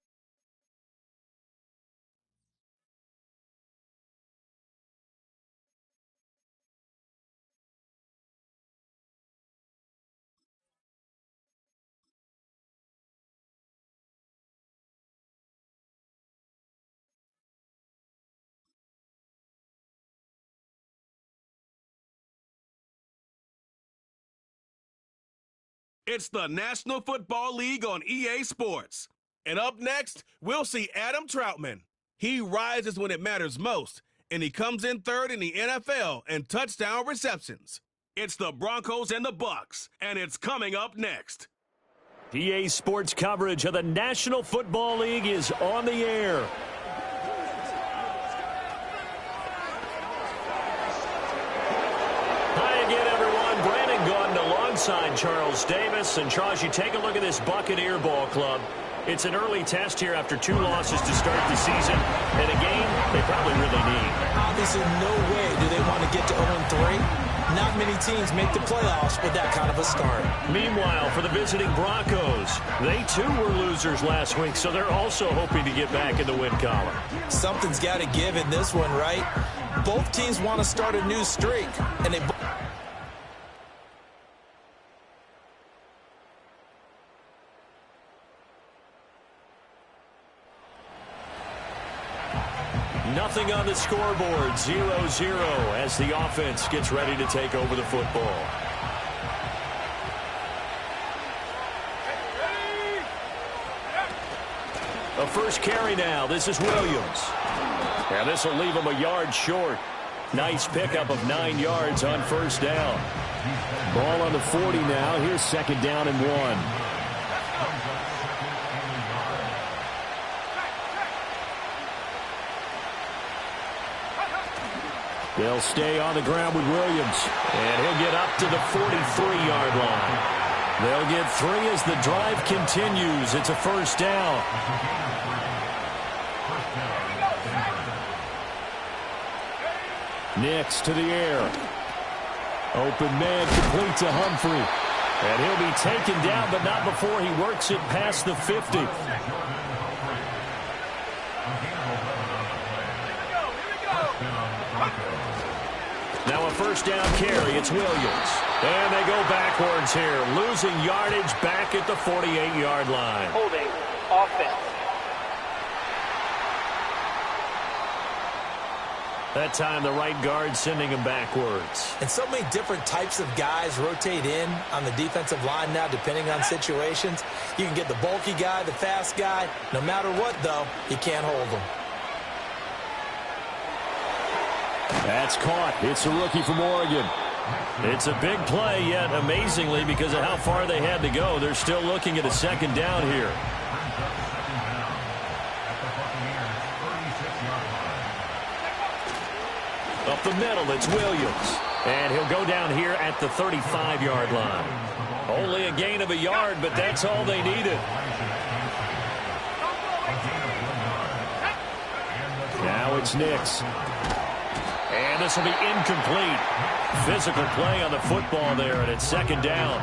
Speaker 1: It's the National Football League on EA Sports. And up next, we'll see Adam Troutman. He rises when it matters most, and he comes in third in the NFL in touchdown receptions. It's the Broncos and the Bucs, and it's coming up next.
Speaker 2: EA Sports coverage of the National Football League is on the air. Alongside Charles Davis. And Charles, you take a look at this Buccaneer ball club. It's an early test here after 2 losses to start the season, and a game they probably really need.
Speaker 3: Obviously, no way do they want to get to 0-3. Not many teams make the playoffs with that kind of a start.
Speaker 2: Meanwhile, for the visiting Broncos, they too were losers last week, so they're also hoping to get back in the win column.
Speaker 3: Something's got to give in this one, right? Both teams want to start a new streak, and they
Speaker 2: nothing on the scoreboard, 0-0 as the offense gets ready to take over the football. A first carry now. This is Williams. And this will leave him a yard short. Nice pickup of 9 yards on first down.
Speaker 4: Ball on the 40 now. Here's second down and 1. They'll stay on the ground with Williams.
Speaker 2: And he'll get up to the 43-yard line. They'll get 3 as the drive continues. It's a first down.
Speaker 4: Nix to the air. Open man complete to Humphrey.
Speaker 2: And he'll be taken down, but not before he works it past the 50. Now a first down carry. It's Williams. And they go backwards here, losing yardage back at the 48-yard line.
Speaker 5: Holding offense.
Speaker 2: That time the right guard sending him backwards.
Speaker 3: And so many different types of guys rotate in on the defensive line now, depending on situations. You can get the bulky guy, the fast guy. No matter what, though, you can't hold them.
Speaker 4: That's caught. It's a rookie from Oregon.
Speaker 2: It's a big play, yet amazingly, because of how far they had to go, they're still looking at a second down here. Up the middle, it's Williams. And he'll go down here at the 35-yard line. Only a gain of a yard, but that's all they needed.
Speaker 4: Now it's Nix.
Speaker 2: And this will be incomplete. Physical play on the football there, and it's second down.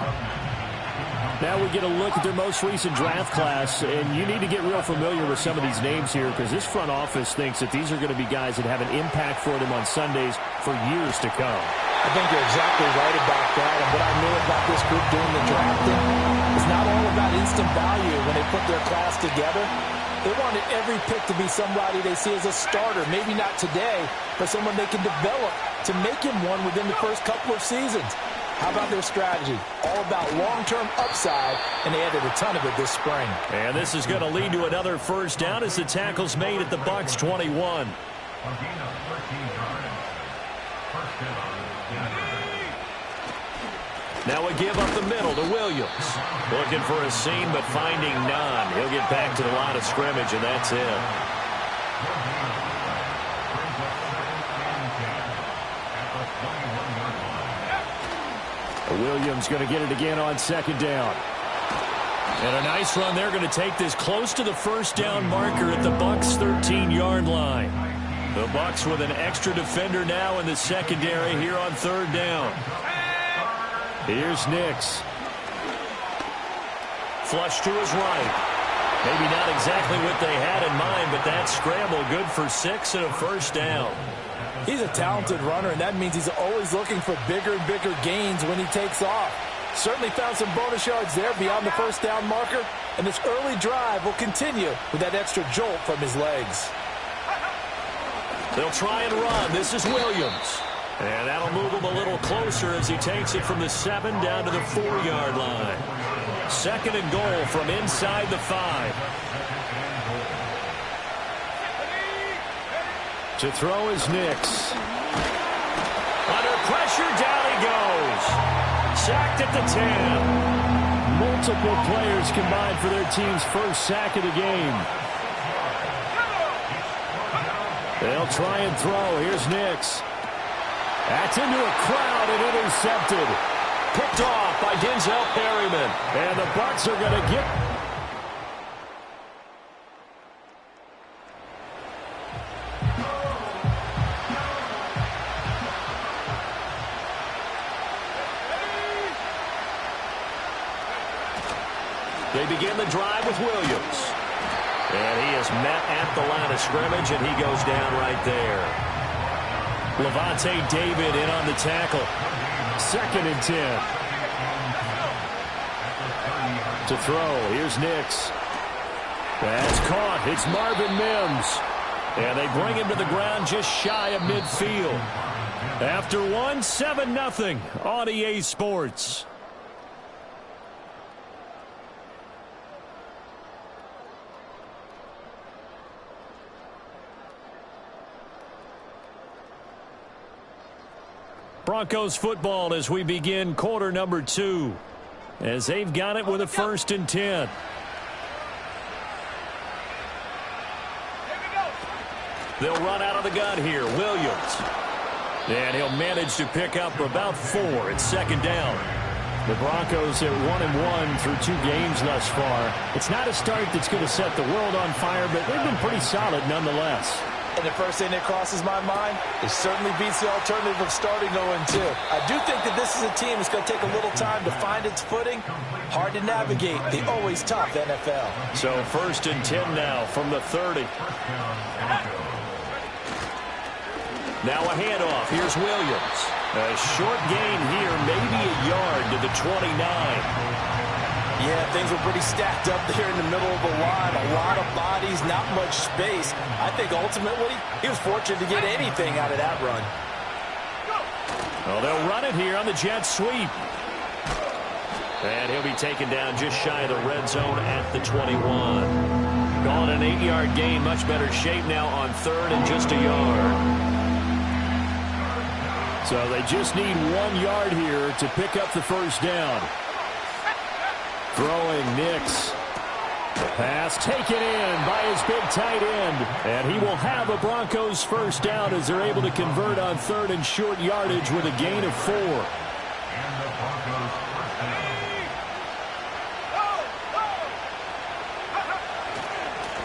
Speaker 4: Now we get a look at their most recent draft class, and you need to get real familiar with some of these names here because this front office thinks that these are going to be guys that have an impact for them on Sundays for years to come.
Speaker 3: I think you're exactly right about that, and what I knew about this group doing the drafting is not all about instant value when they put their class together. They wanted every pick to be somebody they see as a starter, maybe not today, but someone they can develop to make him one within the first couple of seasons. How about their strategy? All about long-term upside, and they added a ton of it this spring.
Speaker 2: And this is going to lead to another first down as the tackle's made at the Bucs 21. Now a give up the middle to Williams. Looking for a seam, but finding none. He'll get back to the line of scrimmage, and that's it.
Speaker 4: Williams going to get it again on second down.
Speaker 2: And a nice run. They're going to take this close to the first down marker at the Bucs 13-yard line. The Bucs with an extra defender now in the secondary here on third down. Here's Nix. Flush to his right. Maybe not exactly what they had in mind, but that scramble good for 6 and a first down.
Speaker 3: He's a talented runner, and that means he's always looking for bigger and bigger gains when he takes off. Certainly found some bonus yards there beyond the first down marker, and this early drive will continue with that extra jolt from his legs.
Speaker 2: They'll try and run. This is Williams. And that'll move him a little closer as he takes it from the 7 down to the 4-yard line. 2nd and goal from inside the 5. To throw is Nix. Under pressure, down he goes. Sacked at the 10. Multiple players combined for their team's first sack of the game. They'll try and throw. Here's Nix. That's into a crowd and intercepted. Picked off by Denzel Perryman. And the Bucs are going to get... They begin the drive with Williams. And he is met at the line of scrimmage, and he goes down right there. Levante David in on the tackle. 2nd and 10. To throw, here's Nix. That's caught. It's Marvin Mims. And they bring him to the ground just shy of midfield. After 7-0 on EA Sports. Broncos football as we begin quarter number 2. As they've got it with a 1st and 10. They'll run out of the gun here. Williams. And he'll manage to pick up about 4. It's 2nd down. The Broncos are 1-1 through 2 games thus far. It's not a start that's going to set the world on fire, but they've been pretty solid nonetheless.
Speaker 3: And the first thing that crosses my mind is certainly beats the alternative of starting 0-2. I do think that this is a team that's going to take a little time to find its footing. Hard to navigate the always tough NFL.
Speaker 2: So 1st and 10 now from the 30. Now a handoff. Here's Williams. A short gain here, maybe a yard to the 29.
Speaker 3: Yeah, things were pretty stacked up there in the middle of the line. A lot of bodies, not much space. I think ultimately he was fortunate to get anything out of that run.
Speaker 2: Well, they'll run it here on the jet sweep. And he'll be taken down just shy of the red zone at the 21. Calling an 8-yard gain, much better shape now on 3rd and just a yard. So they just need 1 yard here to pick up the first down. Throwing Nix. The pass taken in by his big tight end. And he will have a Broncos first down as they're able to convert on 3rd and short yardage with a gain of 4.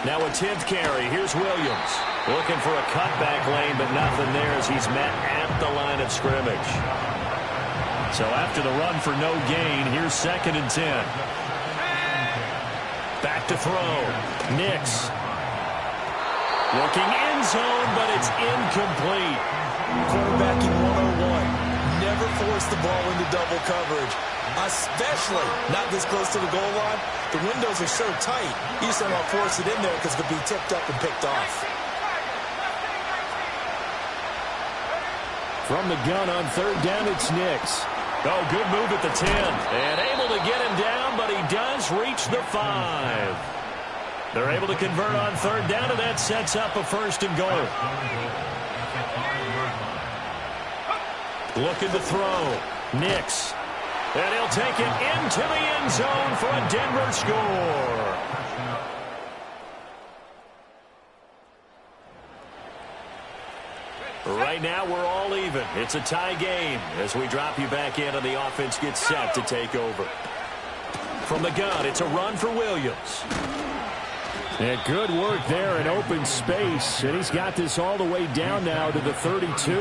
Speaker 2: Now a 10th carry. Here's Williams. Looking for a cutback lane, but nothing there as he's met at the line of scrimmage. So after the run for no gain, here's 2nd and 10. Back to throw. Nix. Looking end zone, but it's incomplete.
Speaker 3: Quarterbacking 101. Never force the ball into double coverage, especially not this close to the goal line. The windows are so tight, you just don't want to force it in there because it could be tipped up and picked off.
Speaker 2: From the gun on 3rd down, it's Nix. Oh, good move at the 10. And able to get him down, but he does reach the 5. They're able to convert on 3rd down, and that sets up a 1st and goal. Looking to throw. Nix. And he'll take it into the end zone for a Denver score. Right now, we're all even. It's a tie game as we drop you back in and the offense gets set to take over. From the gun, it's a run for Williams. And good work there in open space. And he's got this all the way down now to the 32.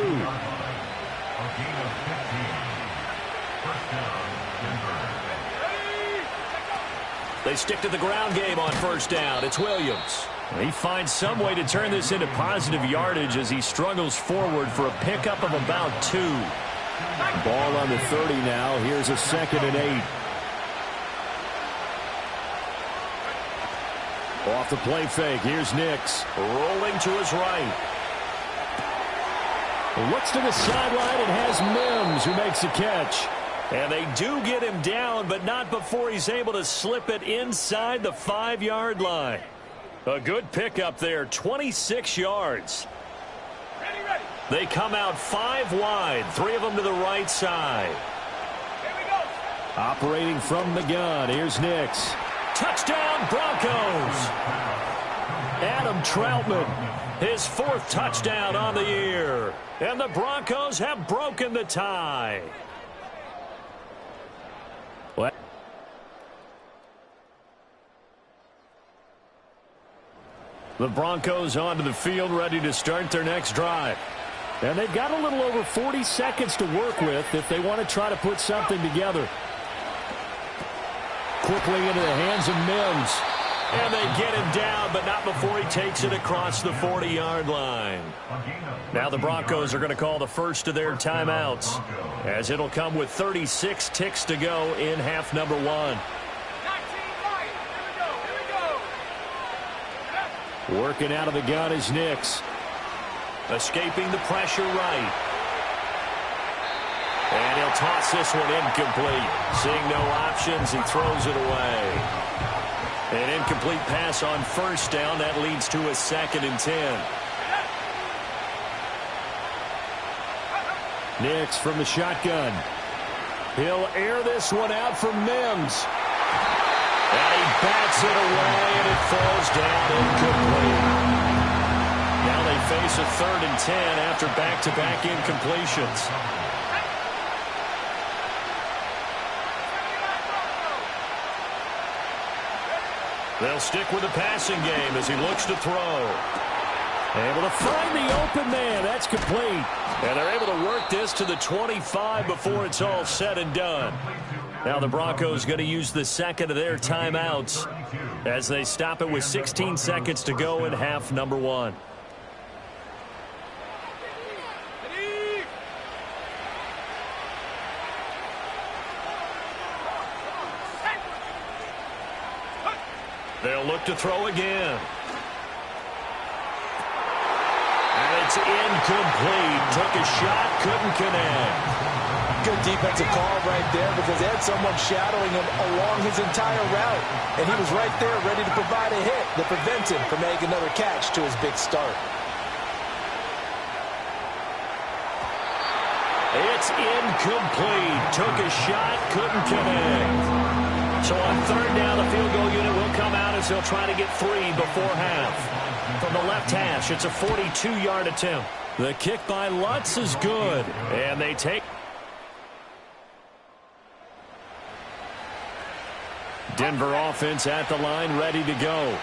Speaker 6: First down, Denver.
Speaker 2: They stick to the ground game on first down. It's Williams. He finds some way to turn this into positive yardage as he struggles forward for a pickup of about 2.
Speaker 4: Ball on the 30 now. Here's a 2nd and 8. Off the play fake. Here's Nix.
Speaker 2: Rolling to his right.
Speaker 4: Looks to the sideline and has Mims who makes the catch.
Speaker 2: And they do get him down, but not before he's able to slip it inside the 5-yard line. A good pickup there, 26 yards.
Speaker 5: Ready.
Speaker 2: They come out 5 wide, 3 of them to the right side.
Speaker 5: Here we go.
Speaker 4: Operating from the gun. Here's Nix.
Speaker 2: Touchdown, Broncos! Adam Troutman, his 4th touchdown on the year. And the Broncos have broken the tie.
Speaker 4: What? The Broncos onto the field, ready to start their next drive. And they've got a little over 40 seconds to work with if they want to try to put something together. Quickly into the hands of Mims.
Speaker 2: And they get him down, but not before he takes it across the 40-yard line. Now the Broncos are going to call the first of their timeouts, as it'll come with 36 ticks to go in half number 1.
Speaker 5: 19 right. Here we go.
Speaker 4: Working out of the gun is Nix.
Speaker 2: Escaping the pressure right. And he'll toss this one incomplete. Seeing no options, he throws it away. An incomplete pass on first down. That leads to a 2nd and 10.
Speaker 4: Nix from the shotgun. He'll air this one out for Mims.
Speaker 2: And he bats it away, and it falls down incomplete. Now they face a 3rd and 10 after back-to-back incompletions. They'll stick with the passing game as he looks to throw.
Speaker 4: Able to find the open man. That's complete.
Speaker 2: And they're able to work this to the 25 before it's all said and done. Now the Broncos going to use the 2nd of their timeouts as they stop it with 16 seconds to go in half number 1. They'll look to throw again. And it's incomplete. Took a shot, couldn't connect.
Speaker 3: Good defensive call right there because they had someone shadowing him along his entire route. And he was right there ready to provide a hit that prevents him from making another catch to his big start.
Speaker 2: It's incomplete. Took a shot, couldn't connect. So on 3rd down, the field goal unit will come out as they'll try to get 3 before half. From the left hash, it's a 42-yard attempt.
Speaker 4: The kick by Lutz is good.
Speaker 2: And they take.
Speaker 4: Denver offense at the line, ready to go.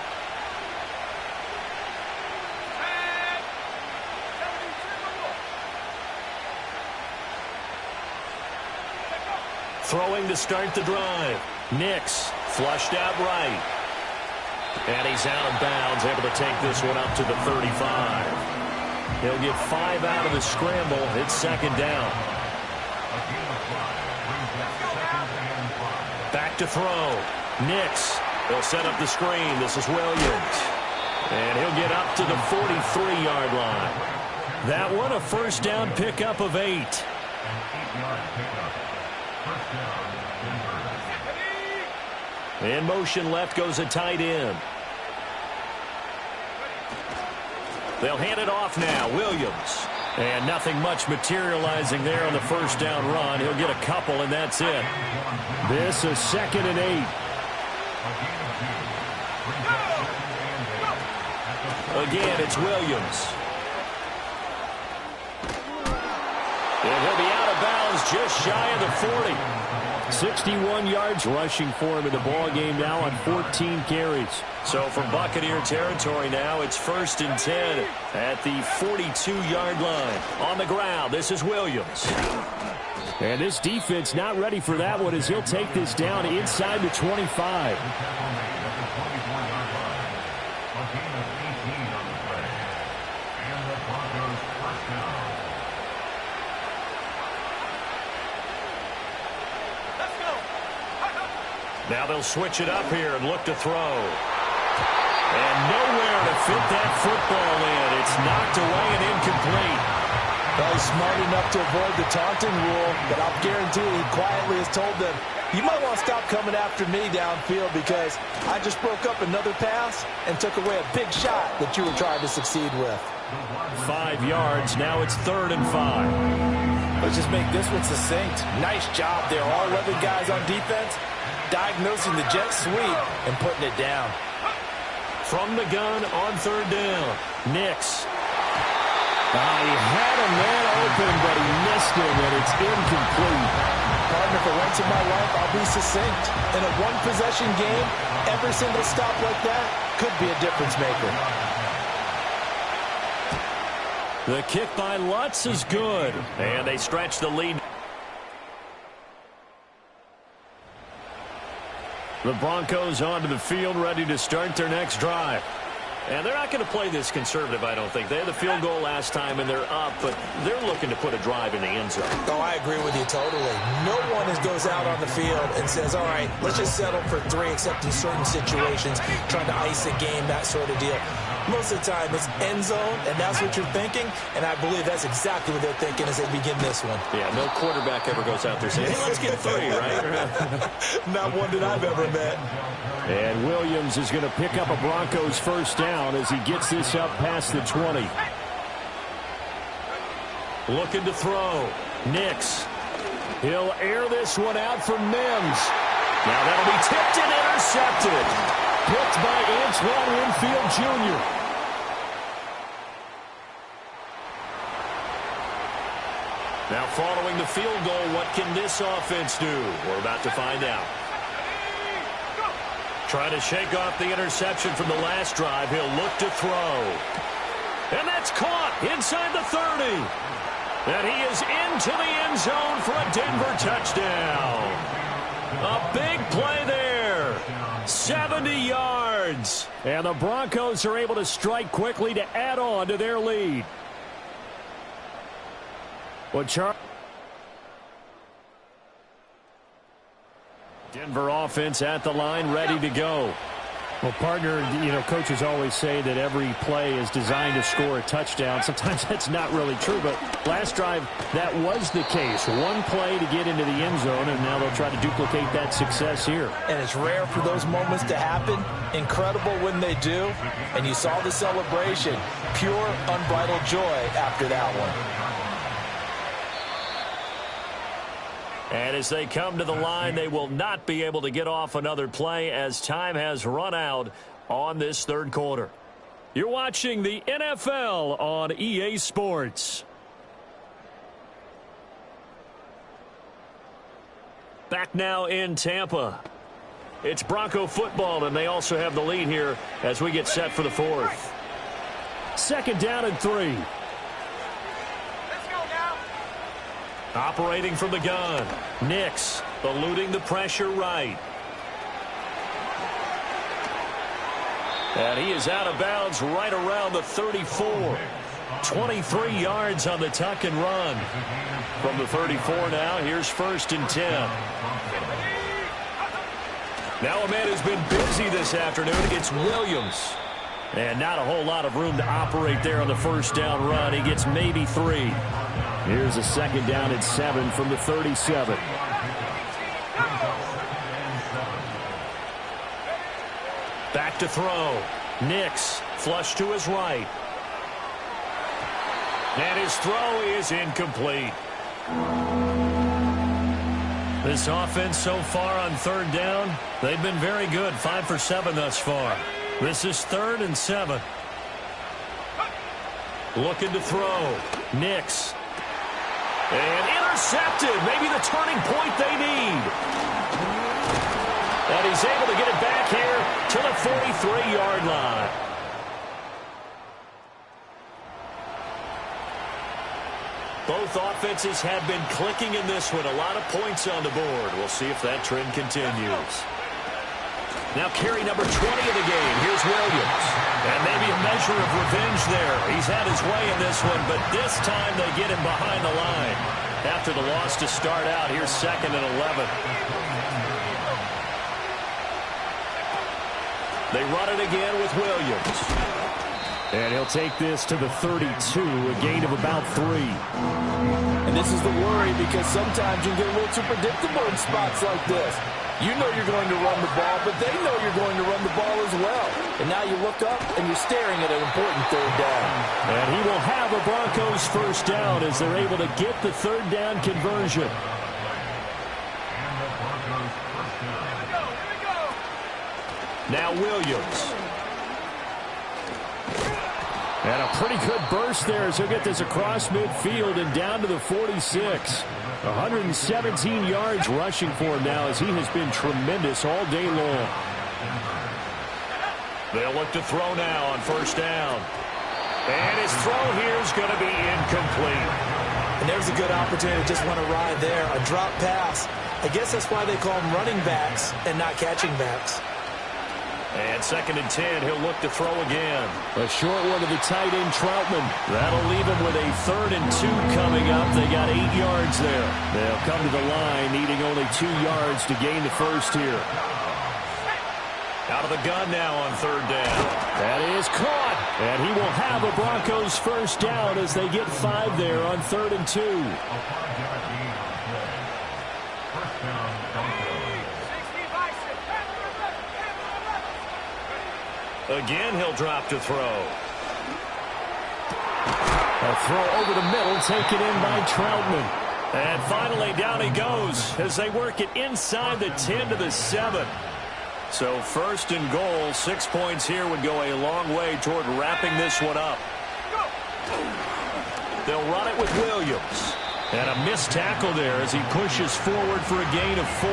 Speaker 2: Throwing to start the drive. Nix flushed out right. And he's out of bounds, able to take this one up to the 35. He'll get 5 out of the scramble. It's 2nd down. Back to throw. Nix. He'll set up the screen. This is Williams. And he'll get up to the 43-yard line. That one a first down pickup of 8. In motion left goes a tight end. They'll hand it off now. Williams. And nothing much materializing there on the first down run. He'll get a couple, and that's it.
Speaker 4: This is 2nd and 8.
Speaker 2: Again, it's Williams. And he'll be out of bounds just shy of the 40.
Speaker 4: 61 yards rushing for him in the ball game now on 14 carries.
Speaker 2: So from Buccaneer territory now, it's 1st and 10 at the 42-yard line. On the ground, this is Williams.
Speaker 4: And this defense not ready for that one as he'll take this down inside the 25.
Speaker 2: Now they'll switch it up here and look to throw. And nowhere to fit that football in. It's knocked away and incomplete.
Speaker 3: Well, he's smart enough to avoid the taunting rule, but I'll guarantee he quietly has told them, you might want to stop coming after me downfield because I just broke up another pass and took away a big shot that you were trying to succeed with.
Speaker 2: 5 yards. Now it's 3rd and 5.
Speaker 3: Let's just make this one succinct. Nice job there. All 11 guys on defense diagnosing the jet sweep and putting it down.
Speaker 2: From the gun on 3rd down. Nix.
Speaker 4: He had a man open, but he missed him, and it's incomplete.
Speaker 3: Partner, for once in my life, I'll be succinct. In a one-possession game, every single stop like that could be a difference maker.
Speaker 2: The kick by Lutz is good. And they stretch the lead. The Broncos onto the field, ready to start their next drive. And they're not going to play this conservative, I don't think. They had the field goal last time, and they're up, but they're looking to put a drive in the end zone.
Speaker 3: Oh, I agree with you totally. No one goes out on the field and says, all right, let's just settle for 3, except in certain situations, trying to ice a game, that sort of deal. Most of the time, it's end zone, and that's what you're thinking, and I believe that's exactly what they're thinking as they begin this one.
Speaker 2: Yeah, no quarterback ever goes out there saying, hey, let's get 3, right?
Speaker 3: Not one that I've ever met.
Speaker 4: And Williams is going to pick up a Broncos first down as he gets this up past the 20.
Speaker 2: Looking to throw. Nix.
Speaker 4: He'll air this one out for Mims.
Speaker 2: Now that'll be tipped and intercepted.
Speaker 4: Picked by Antoine Winfield Jr.
Speaker 2: Now following the field goal, what can this offense do? We're about to find out. Trying to shake off the interception from the last drive. He'll look to throw. And that's caught inside the 30. And he is into the end zone for a Denver touchdown. A big play there. 70 yards.
Speaker 4: And the Broncos are able to strike quickly to add on to their lead. Well, Denver offense at the line, ready to go. Well, partner, coaches always say that every play is designed to score a touchdown. Sometimes that's not really true, but last drive, that was the case. One play to get into the end zone, and now they'll try to duplicate that success here.
Speaker 3: And it's rare for those moments to happen. Incredible when they do. And you saw the celebration. Pure, unbridled joy after that one.
Speaker 2: And as they come to the line, they will not be able to get off another play as time has run out on this third quarter. You're watching the NFL on EA Sports. Back now in Tampa. It's Bronco football, and they also have the lead here as we get set for the fourth.
Speaker 4: 2nd down and 3.
Speaker 2: Operating from the gun. Nix eluding the pressure right. And he is out of bounds right around the 34. 23 yards on the tuck and run. From the 34 now, here's 1st and 10. Now a man who's been busy this afternoon. It's Williams. And not a whole lot of room to operate there on the first down run. He gets maybe 3.
Speaker 4: Here's a 2nd down and 7 from the 37.
Speaker 2: Back to throw. Nix flush to his right. And his throw is incomplete. This offense so far on 3rd down, they've been very good. 5 for 7 thus far. This is 3rd and 7. Looking to throw. Nix. And intercepted. Maybe the turning point they need. And he's able to get it back here to the 43-yard line. Both offenses have been clicking in this one. A lot of points on the board. We'll see if that trend continues. Now carry number 20 of the game. Here's Williams. And maybe a measure of revenge there. He's had his way in this one, but this time they get him behind the line. After the loss to start out, here's 2nd and 11. They run it again with Williams.
Speaker 4: And he'll take this to the 32, a gain of about 3.
Speaker 3: And this is the worry because sometimes you get a little too predictable in spots like this. You know you're going to run the ball, but they know you're going to run the ball as well. And now you look up and you're staring at an important 3rd down.
Speaker 4: And he will have a Broncos 1st down as they're able to get the 3rd down conversion.
Speaker 2: Now Williams.
Speaker 4: And a pretty good burst there as he'll get this across midfield and down to the 46. 117 yards rushing for him now as he has been tremendous all day long.
Speaker 2: They'll look to throw now on 1st down. And his throw here is going to be incomplete.
Speaker 3: And there's a good opportunity to just want to ride there. A drop pass. I guess that's why they call them running backs and not catching backs.
Speaker 2: And 2nd and 10, he'll look to throw again.
Speaker 4: A short one to the tight end, Troutman. That'll leave him with a 3rd and 2 coming up. They got 8 yards there. They'll come to the line, needing only 2 yards to gain the 1st here.
Speaker 2: Out of the gun now on 3rd down.
Speaker 4: That is caught. And he will have a Broncos 1st down as they get 5 there on 3rd and 2.
Speaker 2: Again, he'll drop to throw.
Speaker 4: A throw over the middle, taken in by Troutman.
Speaker 2: And finally, down he goes as they work it inside the 10 to the 7. So 1st and goal, 6 points here would go a long way toward wrapping this one up. They'll run it with Williams. And a missed tackle there as he pushes forward for a gain of 4.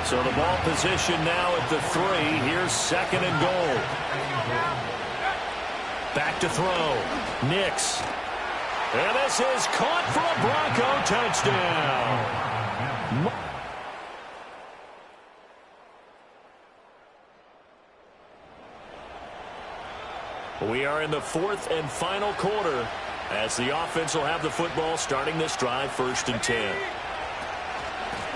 Speaker 2: So the ball position now at the 3. Here's 2nd and goal. Back to throw. Nix. And this is caught for a Bronco touchdown. We are in the 4th and final quarter as the offense will have the football starting this drive 1st and 10.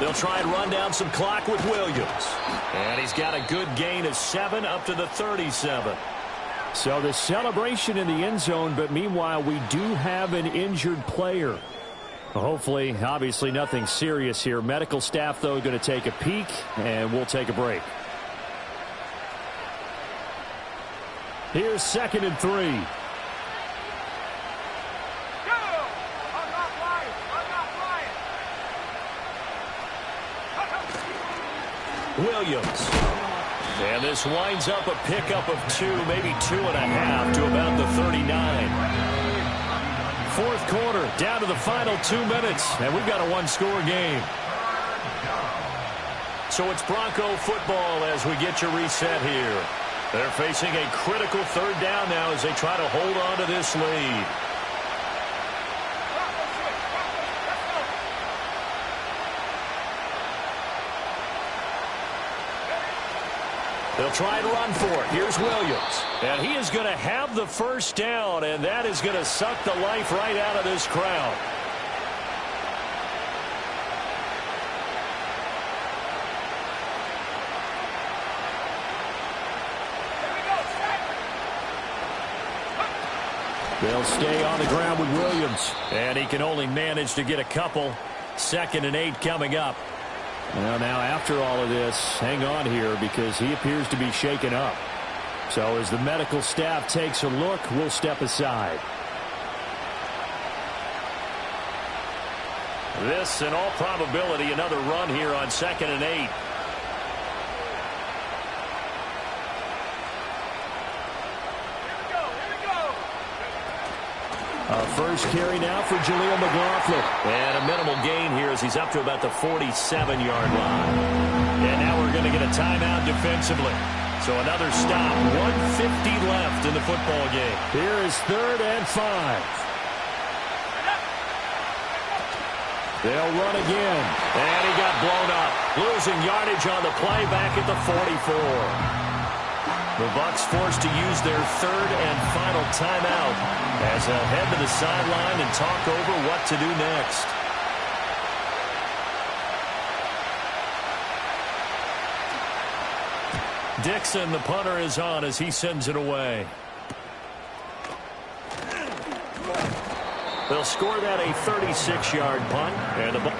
Speaker 2: They'll try and run down some clock with Williams. And he's got a good gain of 7 up to the 37.
Speaker 4: So the celebration in the end zone, but meanwhile we do have an injured player. Hopefully, obviously nothing serious here. Medical staff, though, going to take a peek, and we'll take a break. Here's 2nd and 3.
Speaker 2: Williams. And this winds up a pickup of 2, maybe 2.5 to about the 39.
Speaker 4: 4th quarter, down to the final 2 minutes, and we've got a 1-score game.
Speaker 2: So it's Bronco football as we get your reset here. They're facing a critical 3rd down now as they try to hold on to this lead. They'll try and run for it. Here's Williams. And he is going to have the 1st down, and that is going to suck the life right out of this crowd.
Speaker 4: They'll stay on the ground with Williams.
Speaker 2: And he can only manage to get a couple. 2nd and 8 coming up.
Speaker 4: Well, now after all of this, hang on here because he appears to be shaken up. So as the medical staff takes a look, we'll step aside.
Speaker 2: This, in all probability, another run here on 2nd and 8.
Speaker 4: First carry now for Jaleel McLaughlin.
Speaker 2: And a minimal gain here as he's up to about the 47-yard line. And now we're going to get a timeout defensively. So another stop. 1:50 left in the football game.
Speaker 4: Here is 3rd and 5. They'll run again.
Speaker 2: And he got blown up. Losing yardage on the play back at the 44. The Bucs forced to use their 3rd and final timeout as they'll head to the sideline and talk over what to do next. Dixon, the punter, is on as he sends it away. They'll score that a 36-yard punt. And the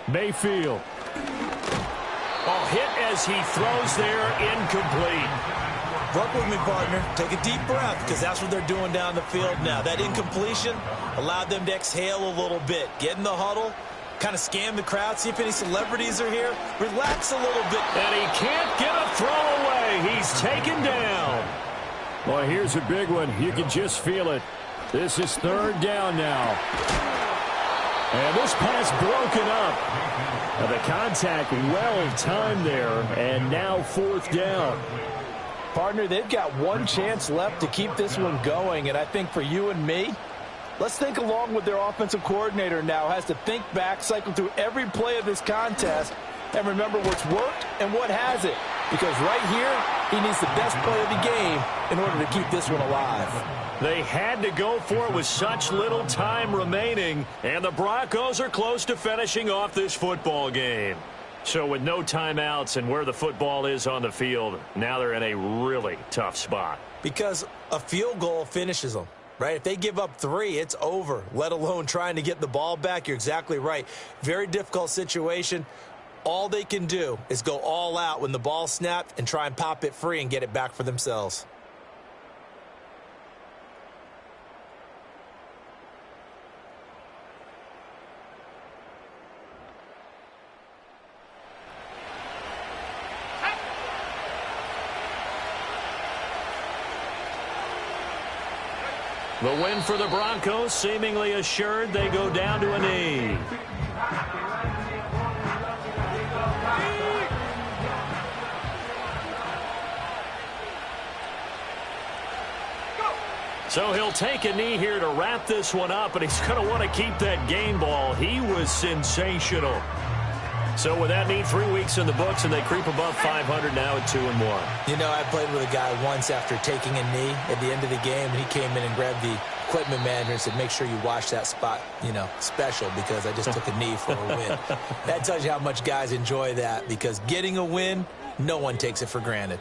Speaker 4: Mayfield.
Speaker 2: hit as he throws there, incomplete.
Speaker 3: Work with me, partner. Take a deep breath, because that's what they're doing down the field now. That incompletion allowed them to exhale a little bit. Get in the huddle, kind of scan the crowd, see if any celebrities are here. Relax a little bit.
Speaker 2: And he can't get a throw away. He's taken down.
Speaker 4: Well, here's a big one. You can just feel it. This is 3rd down now. And this pass broken up. Now the contact well-timed there, and now 4th down.
Speaker 3: Partner, they've got one chance left to keep this one going, and I think for you and me, let's think along with their offensive coordinator now. Has to think back, cycle through every play of this contest, and remember what's worked and what hasn't. Because right here, he needs the best play of the game in order to keep this one alive.
Speaker 2: They had to go for it with such little time remaining, and the Broncos are close to finishing off this football game. So with no timeouts and where the football is on the field, now they're in a really tough spot.
Speaker 3: Because a field goal finishes them, right? If they give up 3, it's over, let alone trying to get the ball back. You're exactly right. Very difficult situation. All they can do is go all out when the ball's snapped and try and pop it free and get it back for themselves.
Speaker 2: The win for the Broncos seemingly assured. They go down to a knee. So he'll take a knee here to wrap this one up, and he's going to want to keep that game ball. He was sensational. So with that knee, 3 weeks in the books, and they creep above 500 now at 2-1.
Speaker 3: You know, I played with a guy once after taking a knee at the end of the game, and he came in and grabbed the equipment manager and said, make sure you wash that spot, you know, special, because I just took a knee for a win. That tells you how much guys enjoy that, because getting a win, no one takes it for granted.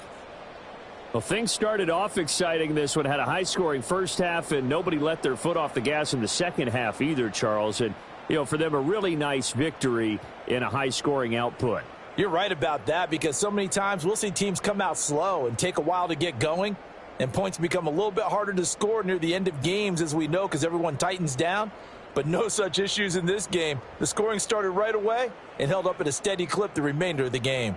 Speaker 4: Well, things started off exciting. This one had a high-scoring first half, and nobody let their foot off the gas in the second half either, Charles. And, you know, for them, a really nice victory in a high-scoring output.
Speaker 3: You're right about that, because so many times we'll see teams come out slow and take a while to get going, and points become a little bit harder to score near the end of games, as we know, because everyone tightens down. But no such issues in this game. The scoring started right away and held up at a steady clip the remainder of the game.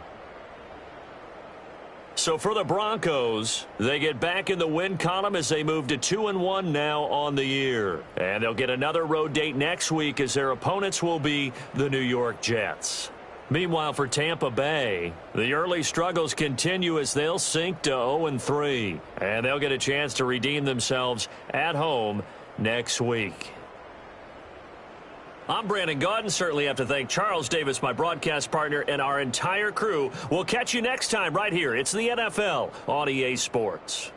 Speaker 2: So for the Broncos, they get back in the win column as they move to 2-1 now on the year. And they'll get another road date next week as their opponents will be the New York Jets. Meanwhile, for Tampa Bay, the early struggles continue as they'll sink to 0-3. And they'll get a chance to redeem themselves at home next week. I'm Brandon Gaudin. Certainly have to thank Charles Davis, my broadcast partner, and our entire crew. We'll catch you next time right here. It's the NFL on EA Sports.